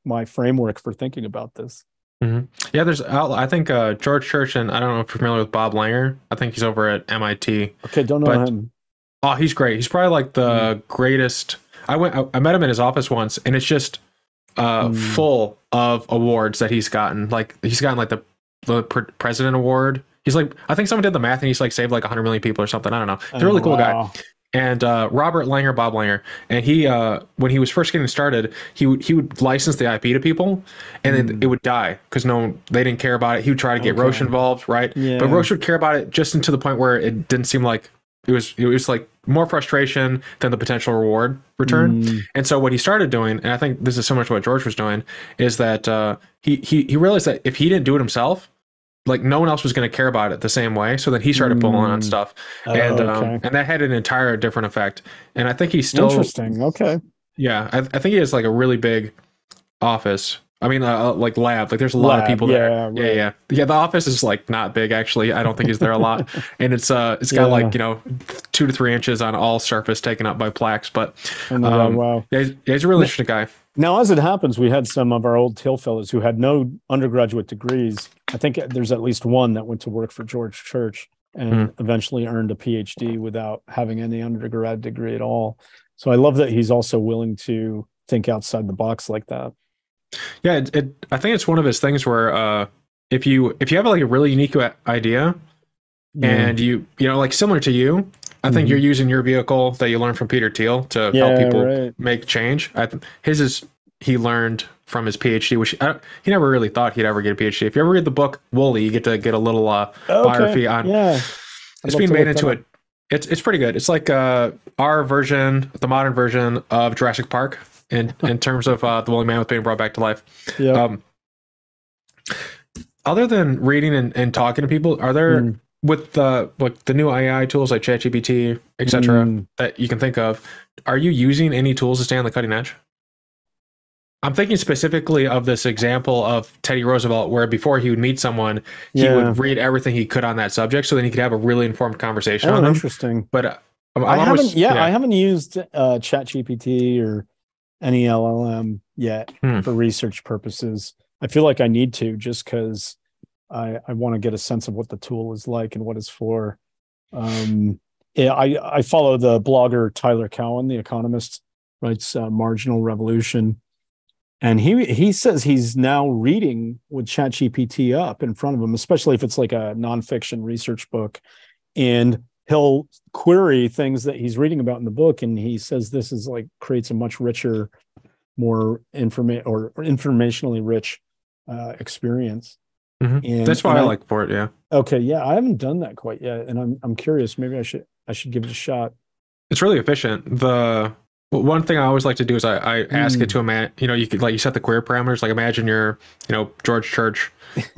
my framework for thinking about this. Yeah, I think George Church, and I don't know if you're familiar with Bob Langer. I think he's over at MIT. Okay, don't know him. Oh, he's great. He's probably like the greatest. I met him in his office once, and it's just full of awards that he's gotten. Like he's gotten like the President Award. He's like, I think someone did the math, and he's like saved like 100 million people or something. I don't know. He's a really cool guy. And Robert Langer, Bob Langer, and he when he was first getting started, he would license the IP to people, and then it would die because they didn't care about it. He would try to get Roche involved, right? Yeah. But Roche would care about it just to the point where it didn't seem like it was like more frustration than the potential reward return. And so what he started doing, and I think this is similar to what George was doing, is that he realized that if he didn't do it himself, like no one else was going to care about it the same way. So then he started pulling on stuff, and that had an entire different effect. And I think he's still interesting. Okay. Yeah. I think he has like a really big office. I mean, like lab, like there's a lot of people there. Right. Yeah. The office is like not big actually. I don't think he's there a lot. And it's got like, 2 to 3 inches on all surface taken up by plaques, but wow. He's a really interesting guy. Now, as it happens, we had some of our old Thiel fellows who had no undergraduate degrees. I think there's at least one that went to work for George Church and eventually earned a PhD without having any undergrad degree at all. So I love that he's also willing to think outside the box like that. Yeah, I think it's one of his things where if you have like a really unique idea, and you like similar to you, I think you're using your vehicle that you learned from Peter Thiel to help people make change. He learned from his PhD, which he never really thought he'd ever get a PhD. If you ever read the book Wooly, you get to get a little biography on. Yeah, it's being made into it. It's pretty good. It's like our version, the modern version of Jurassic Park, in terms of the woolly mammoth being brought back to life. Yeah. Other than reading and talking to people, are there with the new AI tools like ChatGPT, etc., that you can think of, are you using any tools to stay on the cutting edge? I'm thinking specifically of this example of Teddy Roosevelt, where before he would meet someone, he would read everything he could on that subject, so then he could have a really informed conversation on them. Interesting. But I haven't used ChatGPT or any LLM yet for research purposes. I feel like I need to, just because I want to get a sense of what the tool is like and what it's for. I follow the blogger Tyler Cowen, the economist, writes Marginal Revolution. And he says he's now reading with ChatGPT up in front of him, especially if it's like a nonfiction research book. And he'll query things that he's reading about in the book. And he says this is like creates a much richer, more informationally rich experience. And that's why I like for it. Yeah. Okay. Yeah. I haven't done that quite yet. And I'm curious, maybe I should give it a shot. It's really efficient. One thing I always like to do is I ask it to you could you set the query parameters. Like imagine you're, George Church,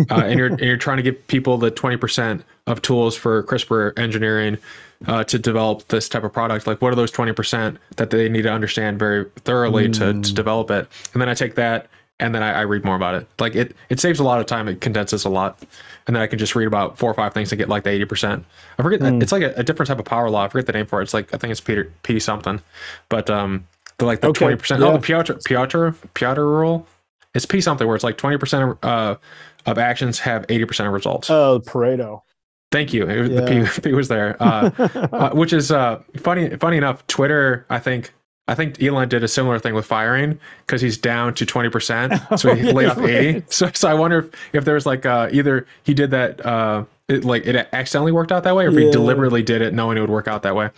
and you're trying to give people the 20% of tools for CRISPR engineering to develop this type of product. Like what are those 20% that they need to understand very thoroughly to develop it? And then I take that and then I read more about it. Like it saves a lot of time. It condenses a lot. And then I can just read about 4 or 5 things and get like the 80%. I forget it's like a different type of power law. I forget the name for it. It's like, I think it's P something, but the 20%. Oh, the Piotr rule. It's P something where it's like 20% of actions have 80% of results. Oh, Pareto. Thank you. The P was there, which is funny enough. Twitter, I think, I think Elon did a similar thing with firing because he's down to 20%. So Oh, he yeah, laid off 80. right. So I wonder if there's like either he did that it accidentally worked out that way, or if he Yeah. deliberately did it knowing it would work out that way.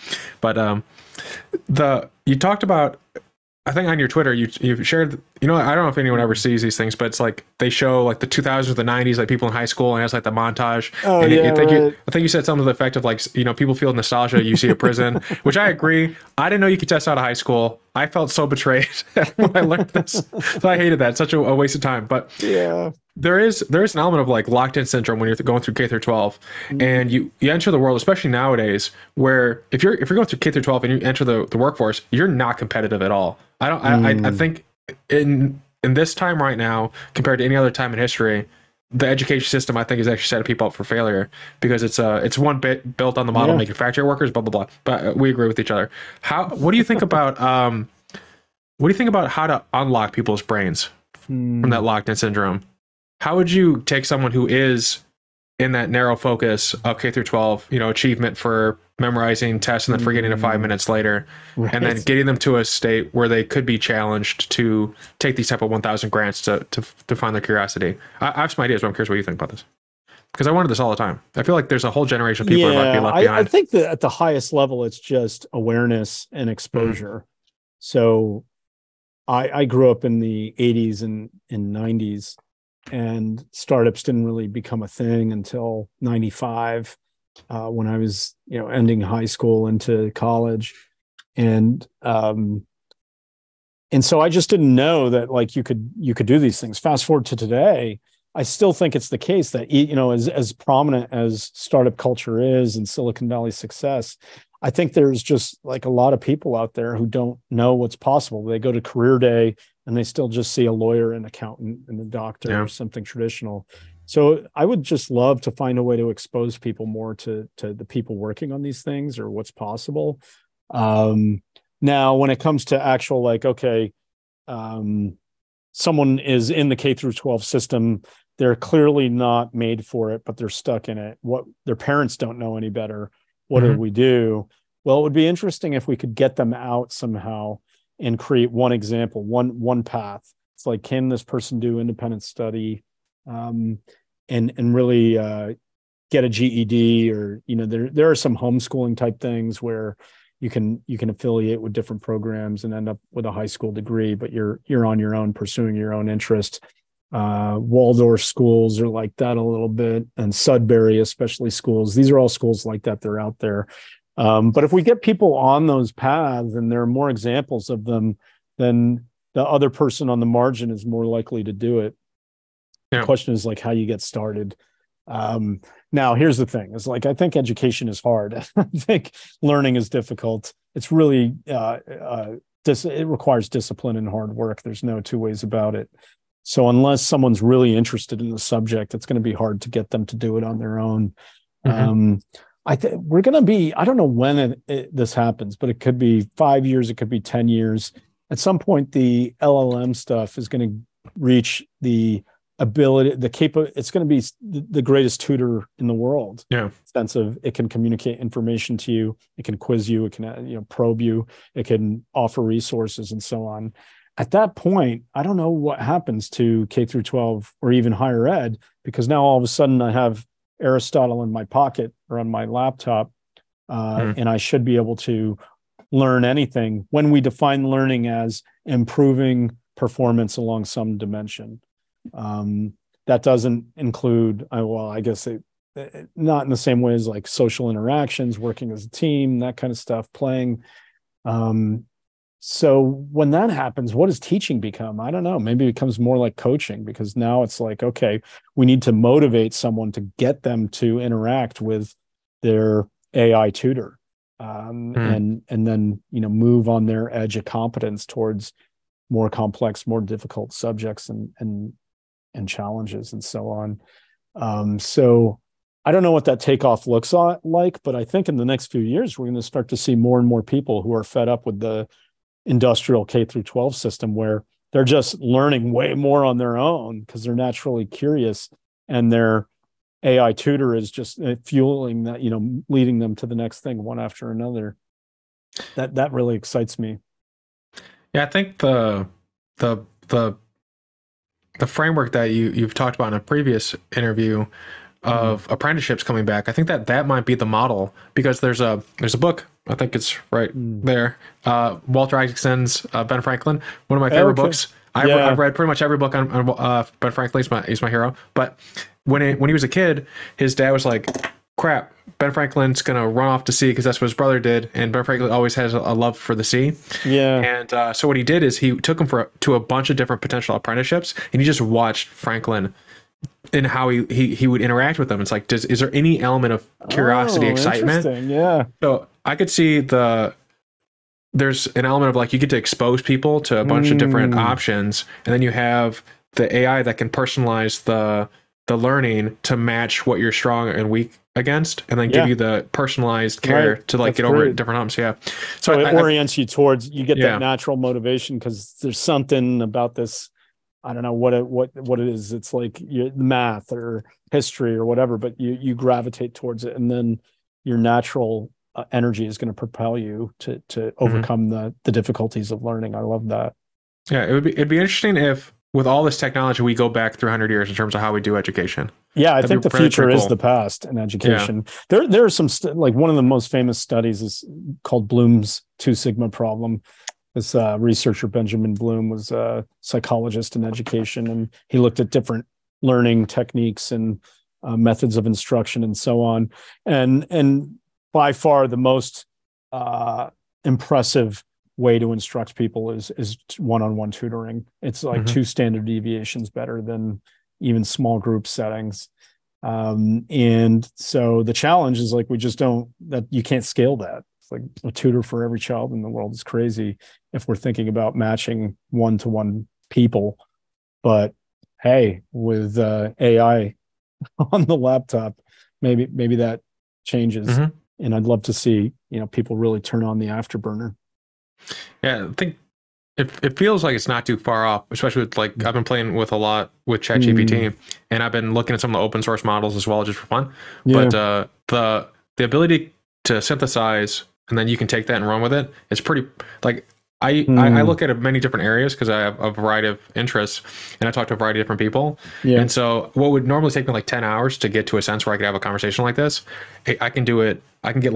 But the you talked about, I think on your Twitter, you shared, I don't know if anyone ever sees these things, but it's like they show like the 2000s or the 90s, like people in high school, and it has like the montage. Oh, And yeah, right. I think you said something to the effect of like, people feel nostalgia. You see a prison, which I agree. I didn't know you could test out of high school. I felt so betrayed when I learned this. So I hated that. It's such a waste of time. But Yeah. there is an element of like locked in syndrome when you're going through K through 12, and you enter the world, especially nowadays, where if you're going through K through 12 and you enter the workforce, you're not competitive at all. I think in this time right now, compared to any other time in history, the education system, I think, is actually setting people up for failure, because it's one bit built on the model of making factory workers, blah blah blah. But we agree with each other. What do you think about how to unlock people's brains from that locked in syndrome? How would you take someone who is in that narrow focus of K through 12, achievement for memorizing tests and then forgetting it 5 minutes later, Right. and then getting them to a state where they could be challenged to take these type of 1,000 grants to find their curiosity? I have some ideas, but I'm curious what you think about this, because I wonder this all the time. I feel like there's a whole generation of people that might be left behind. I think that at the highest level, it's just awareness and exposure. So I grew up in the 80s and 90s, and startups didn't really become a thing until 95, when I was, ending high school into college. And so I just didn't know that like you could do these things. Fast forward to today, I still think it's the case that, as prominent as startup culture is and Silicon Valley success, I think there's just like a lot of people out there who don't know what's possible. They go to career day and they still just see a lawyer, an accountant, and a doctor, or something traditional. So I would just love to find a way to expose people more to the people working on these things, or what's possible. Now, when it comes to actual, like, okay, someone is in the K through 12 system, they're clearly not made for it, but they're stuck in it. What their parents don't know any better. What do we do? Well, it would be interesting if we could get them out somehow and create one example, one path. It's like, can this person do independent study, and really get a GED, or there are some homeschooling type things where you can affiliate with different programs and end up with a high school degree, but you're on your own, pursuing your own interest. Waldorf schools are like that a little bit, and Sudbury, especially schools. These are all schools like that. They're out there. But if we get people on those paths and there are more examples of them, then the other person on the margin is more likely to do it. The question is like how you get started. Now, here's the thing: is like, I think education is hard. I think learning is difficult. It's really it requires discipline and hard work. There's no two ways about it. So unless someone's really interested in the subject, it's going to be hard to get them to do it on their own. We're going to be, I don't know when this happens, but it could be 5 years, it could be 10 years. At some point, the LLM stuff is going to reach the ability, it's going to be the greatest tutor in the world. Yeah. Sense of, it can communicate information to you, it can quiz you, it can probe you, it can offer resources and so on. At that point, I don't know what happens to K through 12 or even higher ed, because now all of a sudden I have Aristotle in my pocket or on my laptop, and I should be able to learn anything when we define learning as improving performance along some dimension. That doesn't include, I guess not in the same way as like social interactions, working as a team, that kind of stuff, playing. So when that happens, what does teaching become? I don't know. Maybe it becomes more like coaching, because now it's like, okay, we need to motivate someone to get them to interact with their AI tutor, and then move on their edge of competence towards more complex, more difficult subjects and challenges and so on. So I don't know what that takeoff looks like, but I think in the next few years, we're going to start to see more and more people who are fed up with the industrial K through 12 system, where they're just learning way more on their own because they're naturally curious, and their AI tutor is just fueling that, leading them to the next thing one after another. That really excites me. Yeah, I think the the the framework that you've talked about in a previous interview of apprenticeships coming back, I think that might be the model, because there's a book, I think it's right there, Walter Isaacson's Ben Franklin, one of my favorite books. I've read pretty much every book on Ben Franklin. He's my hero. But when he was a kid, his dad was like, crap, Ben Franklin's gonna run off to sea because that's what his brother did, and Ben Franklin always has a love for the sea. Yeah. And so what he did is he took him to a bunch of different potential apprenticeships, and he just watched Franklin and how he would interact with them. It's like, is there any element of curiosity, excitement? Yeah. So I could see there's an element of like, you get to expose people to a bunch of different options, and then you have the AI that can personalize the learning to match what you're strong and weak against, and then give you the personalized care to like get over different humps. Yeah. So it orients you towards, you get that natural motivation because there's something about this. I don't know what it is. It's like math or history or whatever, but you gravitate towards it, and then your natural energy is going to propel you to overcome the difficulties of learning. I love that. Yeah, it'd be interesting if with all this technology we go back 300 years in terms of how we do education. Yeah, I think the future is the past in education. Yeah. There are some like one of the most famous studies is called Bloom's 2 sigma problem. This researcher, Benjamin Bloom, was a psychologist in education, and he looked at different learning techniques and methods of instruction and so on. And by far the most impressive way to instruct people is one-on-one tutoring. It's like 2 standard deviations better than even small group settings. And so the challenge is like, you can't scale that. It's like a tutor for every child in the world is crazy if we're thinking about matching one-to-one people. But hey, with AI on the laptop, maybe that changes. And I'd love to see, people really turn on the afterburner. Yeah, I think it feels like it's not too far off, especially with like, I've been playing with a lot with ChatGPT, and I've been looking at some of the open source models as well, just for fun. Yeah. But the ability to synthesize, and then you can take that and run with it, it's pretty, like, I look at many different areas because I have a variety of interests, and I talk to a variety of different people. Yeah. And so what would normally take me like 10 hours to get to a sense where I could have a conversation like this, I can do it. I can get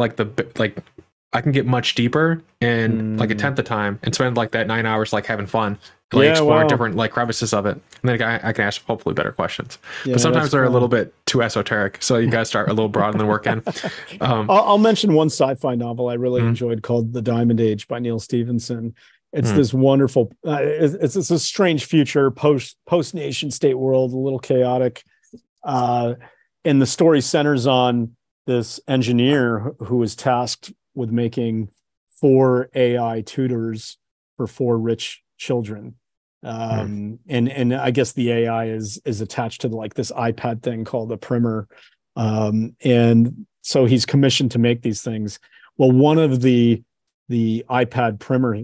I can get much deeper in like a tenth the time and spend like that 9 hours like having fun, like exploring different like crevices of it. And then I can ask hopefully better questions. But sometimes they're a little bit too esoteric, so you guys start a little broad and then work in. I'll mention one sci-fi novel I really enjoyed called The Diamond Age by Neil Stephenson. It's this wonderful, it's a strange future, post nation state world, a little chaotic. And the story centers on this engineer who was tasked with making 4 AI tutors for 4 rich children. And I guess the AI is attached to like this iPad thing called a primer. And so he's commissioned to make these things. Well, one of the iPad primer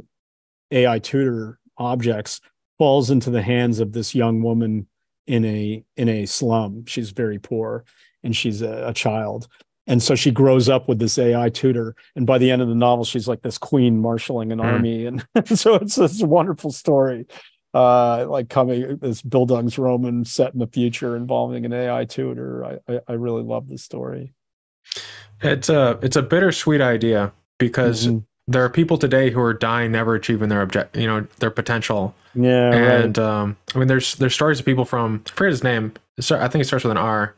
AI tutor objects falls into the hands of this young woman in a slum. She's very poor, and she's a child. And so she grows up with this AI tutor. And by the end of the novel, she's like this queen marshaling an army. And so it's this wonderful story, like this Bildungsroman set in the future involving an AI tutor. I really love this story. It's a bittersweet idea because there are people today who are dying, never achieving their their potential. Yeah. And I mean, there's stories of people from, I forget his name. I think it starts with an R.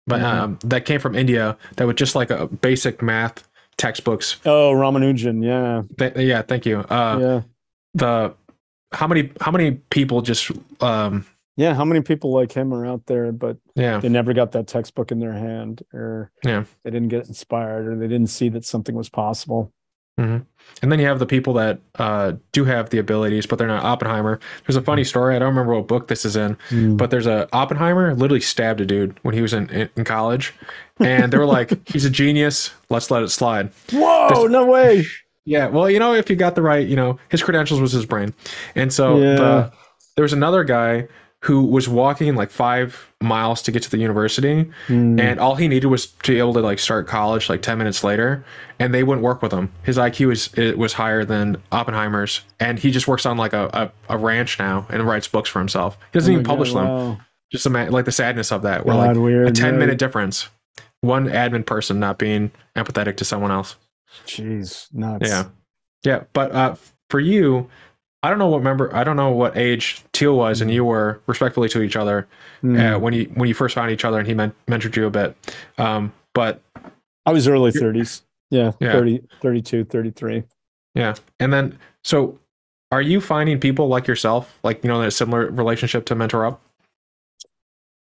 But that came from India, that was just like a basic math textbooks. Oh, Ramanujan, yeah. Yeah, thank you. How many people just how many people like him are out there, but they never got that textbook in their hand, or they didn't get inspired, or they didn't see that something was possible. And then you have the people that do have the abilities, but they're not Oppenheimer. There's a funny story. I don't remember what book this is in, but there's Oppenheimer literally stabbed a dude when he was in college, and they were like, "He's a genius. Let's let it slide." Whoa! No way. Yeah. Well, if you got the right, his credentials was his brain, and so there was another guy who was walking like 5 miles to get to the university, and all he needed was to be able to like start college like 10 minutes later, and they wouldn't work with him. His IQ was higher than Oppenheimer's, and he just works on like a ranch now and writes books for himself. He doesn't even publish them. Wow. Just like the sadness of that, where God, like weird, a 10-minute right? difference, one admin person not being empathetic to someone else. Jeez, nuts. Yeah. But for you, I don't know what age Thiel was and you were, respectfully to each other, when you first found each other and he mentored you a bit. But I was early 30s. Yeah, Yeah. 30, 32, 33. yeah. And then, so are you finding people like yourself, like, in a similar relationship to Mentor Up?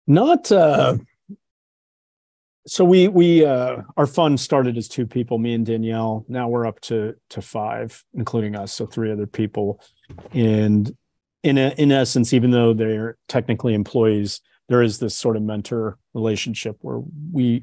Not so we our fund started as 2 people, me and Danielle. Now we're up to 5, including us, so 3 other people. And in essence, even though they're technically employees, there is this sort of mentor relationship where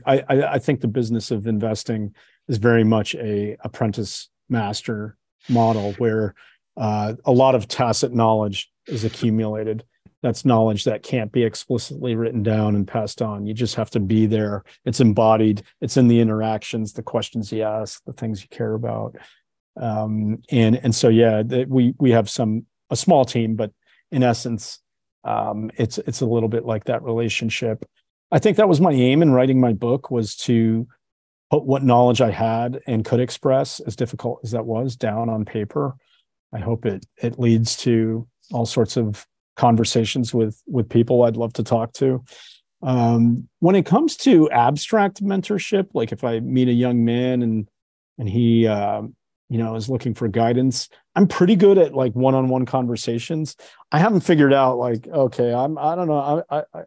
I think the business of investing is very much a apprentice master model, where a lot of tacit knowledge is accumulated. That's knowledge that can't be explicitly written down and passed on. You just have to be there. It's embodied. It's in the interactions, the questions you ask, the things you care about. And so, yeah, we have a small team, but in essence, it's a little bit like that relationship. I think that was my aim in writing my book, was to put what knowledge I had and could express, as difficult as that was, down on paper. I hope it leads to all sorts of conversations with people I'd love to talk to. When it comes to abstract mentorship, like if I meet a young man and he is looking for guidance, I'm pretty good at like one-on-one conversations. I haven't figured out like, okay, I don't know.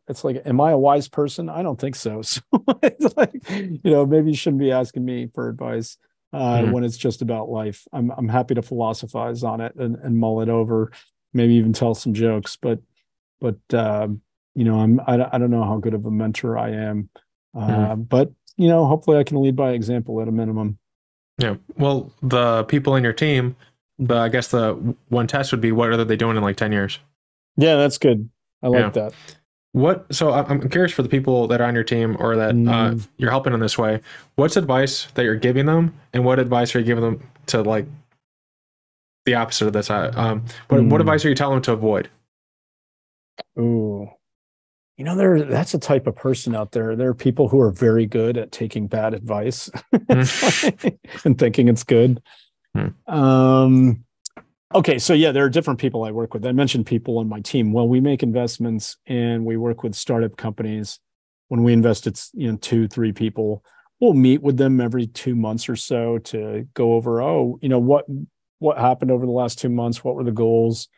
It's like, am I a wise person? I don't think so. So it's like, maybe you shouldn't be asking me for advice when it's just about life. I'm happy to philosophize on it and mull it over, maybe even tell some jokes, but I don't know how good of a mentor I am. But hopefully I can lead by example at a minimum. Yeah. Well, the people in your team, I guess the one test would be, what are they doing in like 10 years? Yeah, that's good. I like that. So I'm curious, for the people that are on your team or that you're helping in this way, what's advice that you're giving them, and what advice are you giving them to like the opposite of this? What advice are you telling them to avoid? Ooh, that's a type of person out there. There are people who are very good at taking bad advice and thinking it's good. Okay, so yeah, there are different people I work with. I mentioned people on my team. Well, we make investments and we work with startup companies. When we invest, it's 2-3 people. We'll meet with them every 2 months or so to go over, what happened over the last 2 months? What were the goals?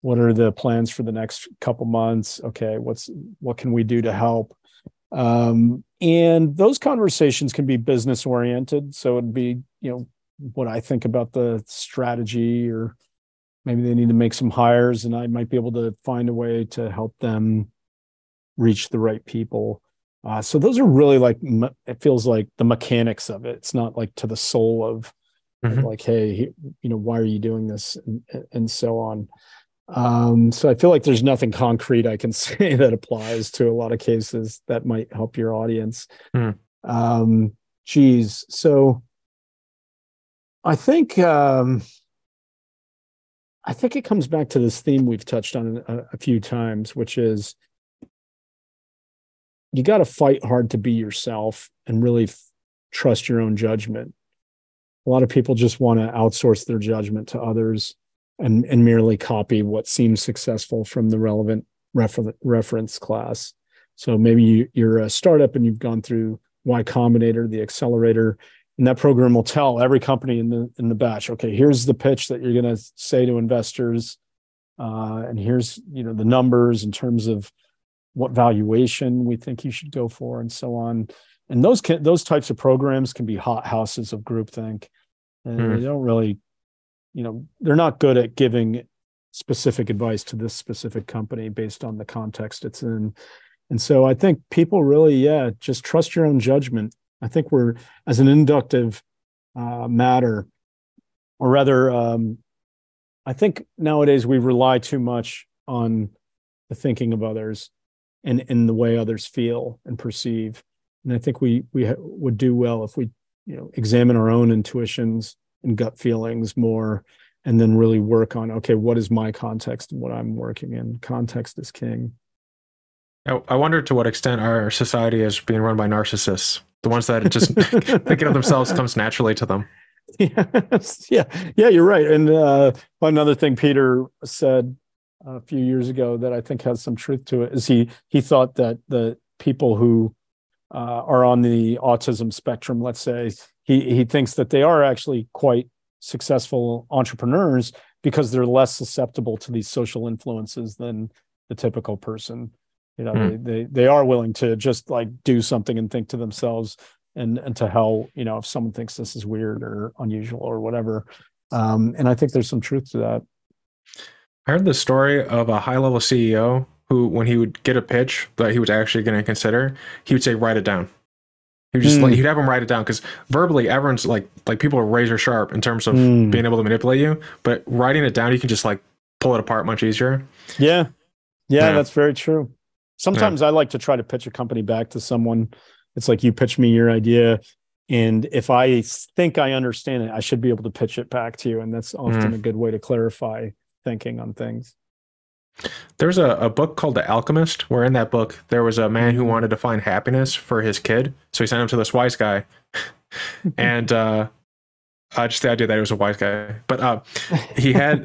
What are the plans for the next couple months? Okay, what can we do to help? And those conversations can be business oriented. So it'd be, what I think about the strategy, or maybe they need to make some hires and I might be able to find a way to help them reach the right people. So those are really like, it feels like the mechanics of it. It's not like to the soul of like, hey, why are you doing this? And so on. So I feel like there's nothing concrete I can say that applies to a lot of cases that might help your audience. So I think it comes back to this theme we've touched on a few times, which is you got to fight hard to be yourself and really trust your own judgment. A lot of people just want to outsource their judgment to others and merely copy what seems successful from the relevant reference class. So maybe you're a startup and you've gone through Y Combinator, the accelerator, and that program will tell every company in the batch, okay, here's the pitch that you're going to say to investors, and here's the numbers in terms of what valuation we think you should go for, and so on. And those types of programs can be hot houses of groupthink, and they don't really, they're not good at giving specific advice to this specific company based on the context it's in. And so I think people really, just trust your own judgment. I think we're, as an inductive matter, or rather, I think nowadays we rely too much on the thinking of others and the way others feel and perceive. And I think we would do well if we, examine our own intuitions and gut feelings more, and then really work on, okay, what is my context and what I'm working in? Context is king. I wonder to what extent our society is being run by narcissists, the ones that just thinking of themselves comes naturally to them. Yeah, you're right. And another thing Peter said a few years ago that I think has some truth to it is he thought that the people who are on the autism spectrum, let's say, he thinks that they are actually quite successful entrepreneurs because they're less susceptible to these social influences than the typical person. They are willing to just like do something and think to themselves, and to hell, if someone thinks this is weird or unusual or whatever. And I think there's some truth to that. I heard the story of a high-level CEO who, when he would get a pitch that he was actually going to consider, he would say, write it down. He would just he'd have him write it down, because verbally everyone's like people are razor sharp in terms of being able to manipulate you, but writing it down, you can just like pull it apart much easier. Yeah, that's very true. Sometimes I like to try to pitch a company back to someone. It's like, you pitch me your idea, and if I think I understand it, I should be able to pitch it back to you. And that's often a good way to clarify thinking on things. There's a book called The Alchemist, where in that book, there was a man who wanted to find happiness for his kid. So he sent him to this wise guy. And just the idea that he was a wise guy. But he had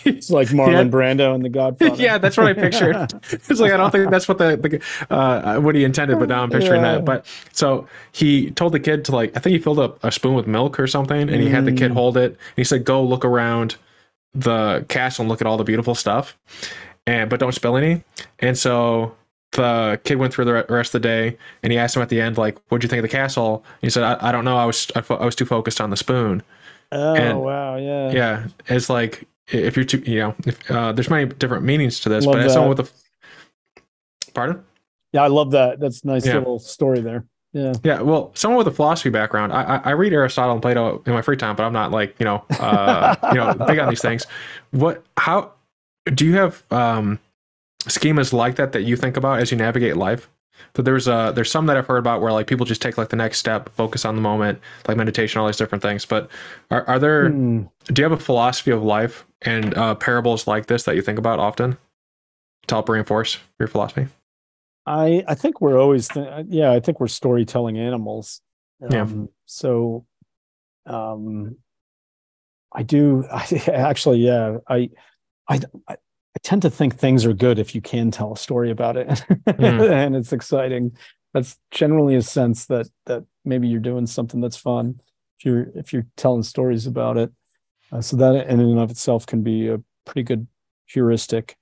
it's like Marlon Brando and The Godfather. Yeah, that's what I pictured. It's like, I don't think that's what what he intended, but now I'm picturing that. But so he told the kid to, like, I think he filled up a spoon with milk or something, and he had the kid hold it. And he said, go look around the castle and look at all the beautiful stuff, but don't spill any. And so the kid went through the rest of the day, and he asked him at the end, like, what'd you think of the castle? And he said, I don't know, I was too focused on the spoon. Wow. Yeah, it's like, if you're too, there's many different meanings to this. Love but as someone with pardon? Yeah, I love that. That's a nice little story there. Yeah. Well, someone with a philosophy background, I read Aristotle and Plato in my free time, but I'm not like, big on these things. How do you have schemas like that you think about as you navigate life? But there's some that I've heard about where, like, people just take like the next step, focus on the moment, like meditation, all these different things. But are there, do you have a philosophy of life and parables like this that you think about often to help reinforce your philosophy? I think we're always, I think we're storytelling animals. So I tend to think things are good if you can tell a story about it. And it's exciting. That's generally a sense that maybe you're doing something that's fun if you're telling stories about it. So that in and of itself can be a pretty good heuristic.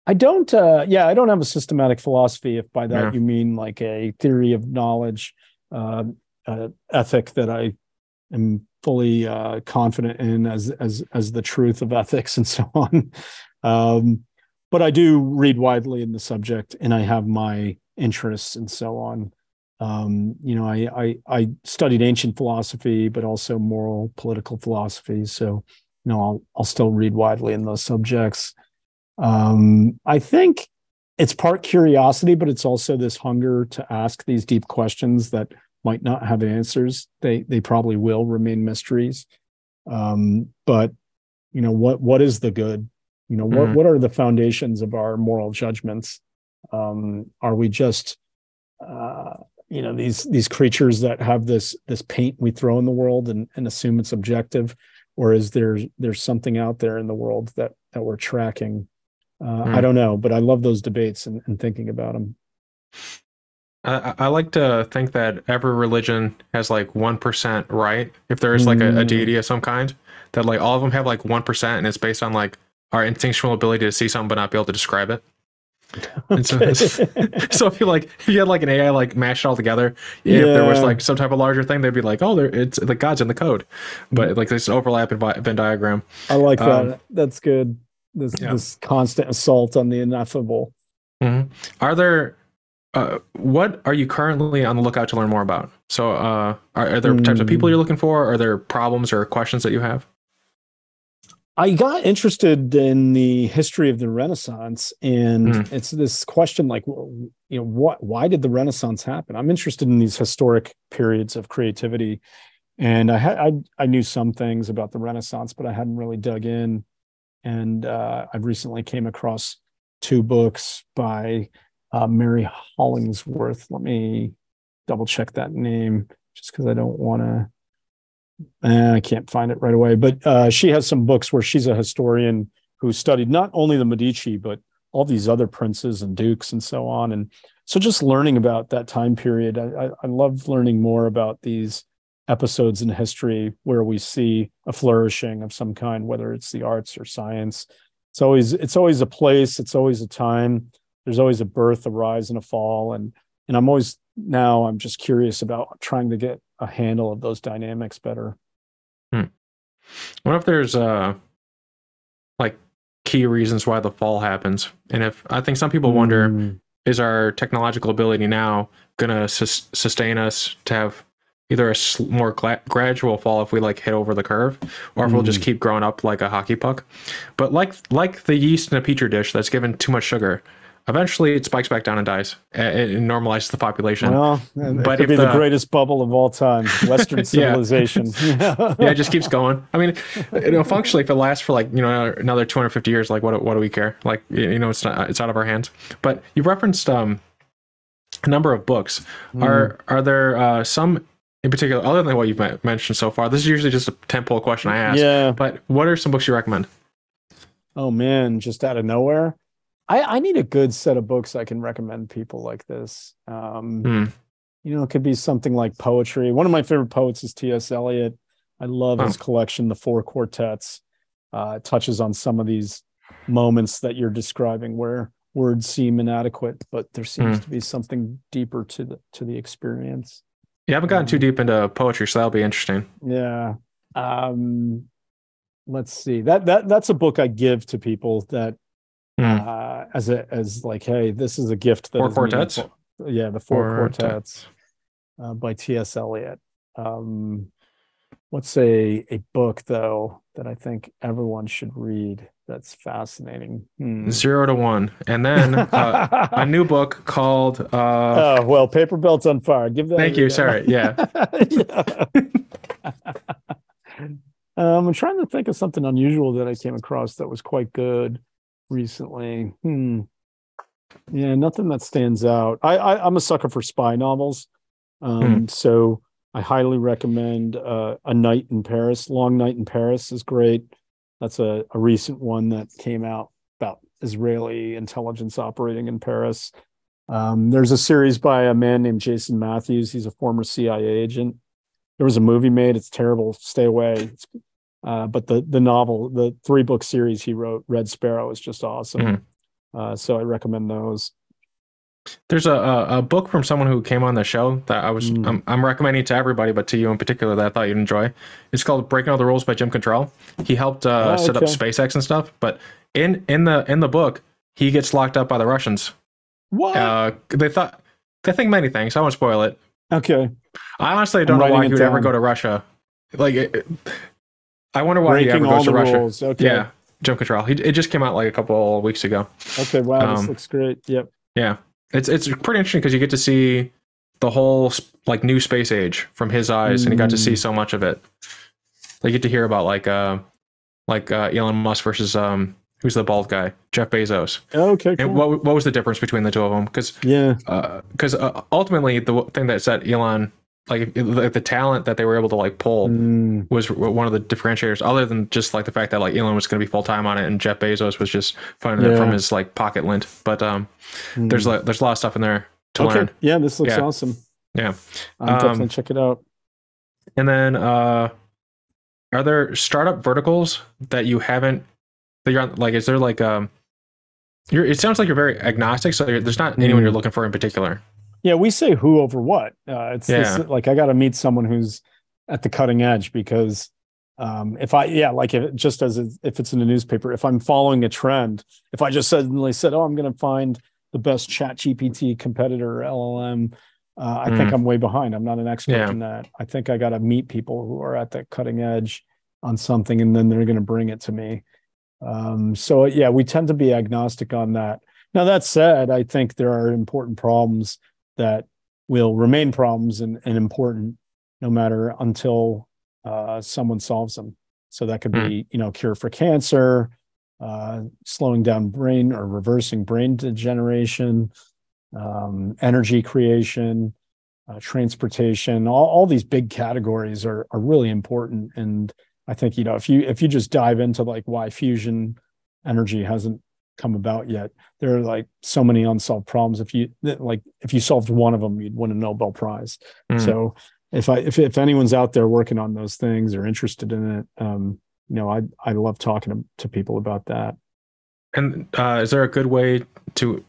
I don't have a systematic philosophy, if by that you mean like a theory of knowledge, ethic that I am fully confident in as the truth of ethics and so on. But I do read widely in the subject, and I have my interests and so on. I studied ancient philosophy, but also moral political philosophy. So, I'll still read widely in those subjects. I think it's part curiosity, but it's also this hunger to ask these deep questions that might not have answers. They probably will remain mysteries. But what is the good? What are the foundations of our moral judgments? Are we just these creatures that have this paint we throw in the world and assume it's objective, or is there's something out there in the world that we're tracking? I don't know, but I love those debates and thinking about them. I like to think that every religion has like 1% right. If there is like a deity of some kind, that like all of them have like 1%, and it's based on like our instinctual ability to see something but not be able to describe it. And so if you had like an AI like mashed all together, if there was like some type of larger thing, they'd be like, oh, it's like God's in the code, but like this overlap in Venn diagram. I like that. That's good. This constant assault on the ineffable. Are there what are you currently on the lookout to learn more about? So are there types of people you're looking for? Are there problems or questions that you have? I got interested in the history of the Renaissance, and Mm. it's this question like, why did the Renaissance happen? I'm interested in these historic periods of creativity, and I knew some things about the Renaissance, but I hadn't really dug in. And I've recently came across two books by Mary Hollingsworth. Let me double check that name just because I don't want to. I can't find it right away, but she has some books where she's a historian who studied not only the Medici, but all these other princes and dukes and so on. And so just learning about that time period, I love learning more about these episodes in history where we see a flourishing of some kind, whether it's the arts or science. It's always a place, it's always a time. There's always a birth, a rise, and a fall. And I'm just curious about trying to get a handle of those dynamics better. I wonder if there's like key reasons why the fall happens. And if I think some people wonder, is our technological ability now going to sustain us to have either a more gradual fall if we like hit over the curve, or if we'll just keep growing up like a hockey puck? But like the yeast in a petri dish that's given too much sugar, eventually it spikes back down and dies. It normalizes the population. Well, it could be the greatest bubble of all time, Western civilization. Yeah, it just keeps going. I mean, functionally, if it lasts for like, another 250 years, like what do we care? Like, it's out of our hands. But you referenced a number of books. Are there some in particular, other than what you've mentioned so far? This is usually just a tentpole question I ask. Yeah. But what are some books you recommend? Oh man, just out of nowhere. I need a good set of books I can recommend people like this. It could be something like poetry. One of my favorite poets is T.S. Eliot. I love his collection, The Four Quartets. It touches on some of these moments that you're describing where words seem inadequate, but there seems to be something deeper to the experience. You haven't gotten too deep into poetry, so that'll be interesting. Yeah. Let's see. That's a book I give to people that as like, hey, this is a gift. Four Quartets. Yeah, The Four Quartets by T.S. Eliot. What's a book though that I think everyone should read? That's fascinating. 0 to 1, and then a new book called. Paper Belts on Fire. Give that. Thank you. Sorry. Yeah. I'm trying to think of something unusual that I came across that was quite good recently. Yeah, nothing that stands out. I'm a sucker for spy novels, so I highly recommend A Night in Paris. Long Night in Paris is great. That's a recent one that came out about Israeli intelligence operating in Paris. There's a series by a man named Jason Matthews. He's a former CIA agent. There was a movie made. It's terrible. Stay away. But the novel, the 3-book series he wrote, Red Sparrow, is just awesome. So I recommend those. There's a book from someone who came on the show that I'm recommending to everybody, but to you in particular, that I thought you'd enjoy. It's called Breaking All the Rules by Jim Control. He helped set up SpaceX and stuff, but in the book, he gets locked up by the Russians. What? They think many things. I won't spoil it. Okay. I honestly don't know why he would ever go to Russia. I wonder why he ever goes to Russia. Rules. Okay. Yeah, Jim Control. It just came out like a couple of weeks ago. Okay, wow, this looks great. Yep. Yeah. It's pretty interesting because you get to see the whole like new space age from his eyes, and you got to see so much of it. You get to hear about like Elon Musk versus who's the bald guy, Jeff Bezos. Okay, cool. And what was the difference between the two of them? Because ultimately the thing that set Elon, like the talent that they were able to like pull was one of the differentiators, other than just like the fact that like Elon was going to be full time on it and Jeff Bezos was just funding it from his like pocket lint. But there's a lot of stuff in there to learn. Yeah, this looks awesome. Yeah, I'll definitely check it out. And then are there startup verticals that you haven't? That you're on, like, is there like it sounds like you're very agnostic, so there's not anyone you're looking for in particular. Yeah, we say who over what. It's like I got to meet someone who's at the cutting edge, because if it's in a newspaper, if I'm following a trend, if I just suddenly said, I'm going to find the best ChatGPT competitor or LLM, I think I'm way behind. I'm not an expert in that. I think I got to meet people who are at the cutting edge on something, and then they're going to bring it to me. So yeah, we tend to be agnostic on that. Now, that said, I think there are important problems that will remain problems and important no matter until someone solves them. So that could be, cure for cancer, slowing down brain or reversing brain degeneration, energy creation, transportation. All these big categories are really important. And I think, if you just dive into like why fusion energy hasn't come about yet, there are like so many unsolved problems. If you solved one of them, you'd win a Nobel Prize. So if anyone's out there working on those things or interested in it, I love talking to people about that. And is there a good way to,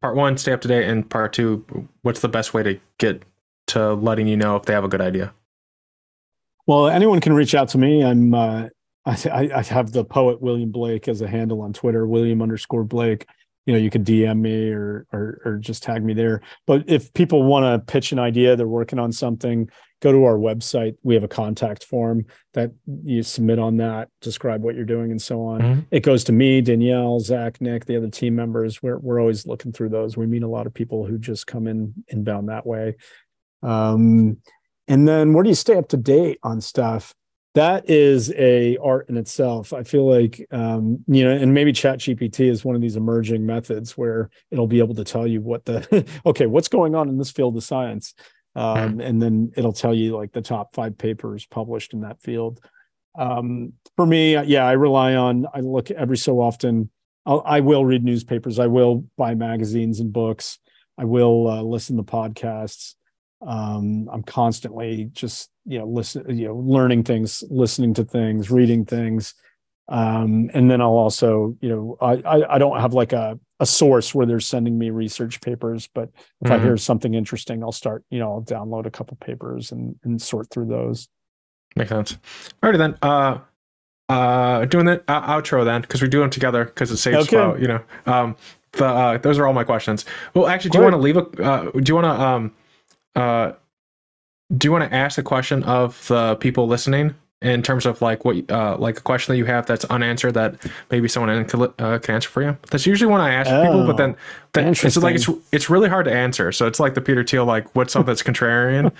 part one, stay up to date, and part two, what's the best way to get to letting you know if they have a good idea? Well, anyone can reach out to me. I have the poet William Blake as a handle on Twitter, William_Blake. You could DM me or just tag me there. But if people want to pitch an idea, they're working on something, go to our website. We have a contact form that you submit on that, describe what you're doing and so on. It goes to me, Danielle, Zach, Nick, the other team members. We're always looking through those. We meet a lot of people who just come inbound that way. And then where do you stay up to date on stuff? That is a art in itself. I feel like, and maybe ChatGPT is one of these emerging methods where it'll be able to tell you what's going on in this field of science. And then it'll tell you like the top 5 papers published in that field. For me, I look every so often. I will read newspapers. I will buy magazines and books. I will listen to podcasts. I'm constantly just, learning things, listening to things, reading things. And then I'll also, I don't have like a source where they're sending me research papers, but if I hear something interesting, I'll start, I'll download a couple papers and sort through those. Makes sense. Alrighty then. Doing the outro then, because we do them together because it saves file, those are all my questions. Well, actually, do you want to leave do you want to ask a question of the people listening in terms of like what like a question that you have that's unanswered that maybe someone can answer for you? That's usually when I ask people, but then it's like it's really hard to answer. So it's like the Peter Thiel, like what's something that's contrarian.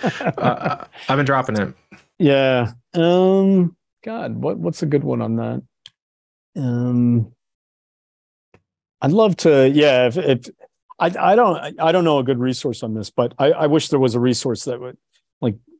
I've been dropping it. Yeah. God, what's a good one on that? I'd love to. Yeah. If I don't know a good resource on this, but I wish there was a resource that would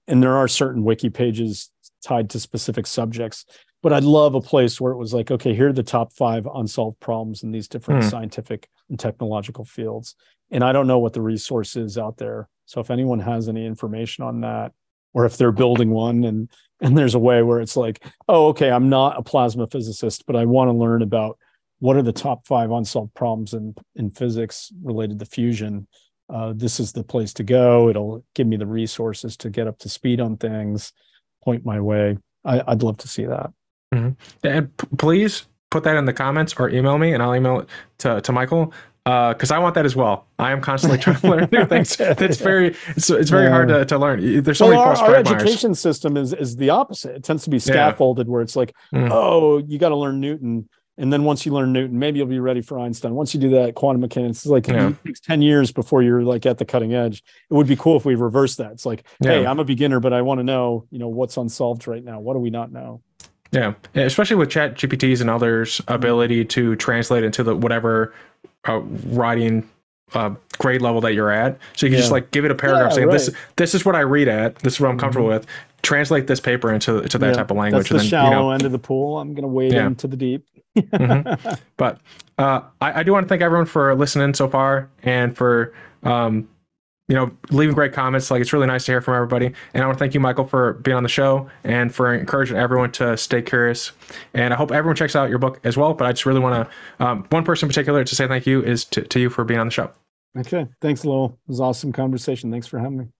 and there are certain wiki pages tied to specific subjects, but I'd love a place where it was like, okay, here are the top 5 unsolved problems in these different scientific and technological fields. And I don't know what the resource is out there. So if anyone has any information on that, or if they're building one and there's a way where it's like, oh, okay, I'm not a plasma physicist, but I want to learn about what are the top 5 unsolved problems in physics related to fusion. This is the place to go. It'll give me the resources to get up to speed on things, point my way. I'd love to see that. And please put that in the comments or email me and I'll email it to Michael. Because I want that as well. I am constantly trying to learn new things. It's very hard to learn. There's so many false our education system is the opposite. It tends to be scaffolded where it's like, oh, you got to learn Newton. And then once you learn Newton, maybe you'll be ready for Einstein. Once you do that, quantum mechanics is like it takes 10 years before you're like at the cutting edge. It would be cool if we reverse that. It's like, hey, I'm a beginner, but I want to know, what's unsolved right now. What do we not know? Yeah, especially with ChatGPTs and others' ability to translate into the whatever writing grade level that you're at. So you can just like give it a paragraph saying this is what I read at. This is what I'm comfortable with. Translate this paper into that type of language. That's the shallow end of the pool. I'm going to wade into the deep. But I do want to thank everyone for listening so far and for leaving great comments. Like, it's really nice to hear from everybody. And I want to thank you, Michael, for being on the show and for encouraging everyone to stay curious. And I hope everyone checks out your book as well. But I just really want to, one person in particular to say thank you is to you for being on the show. Okay. Thanks, Lowell. It was an awesome conversation. Thanks for having me.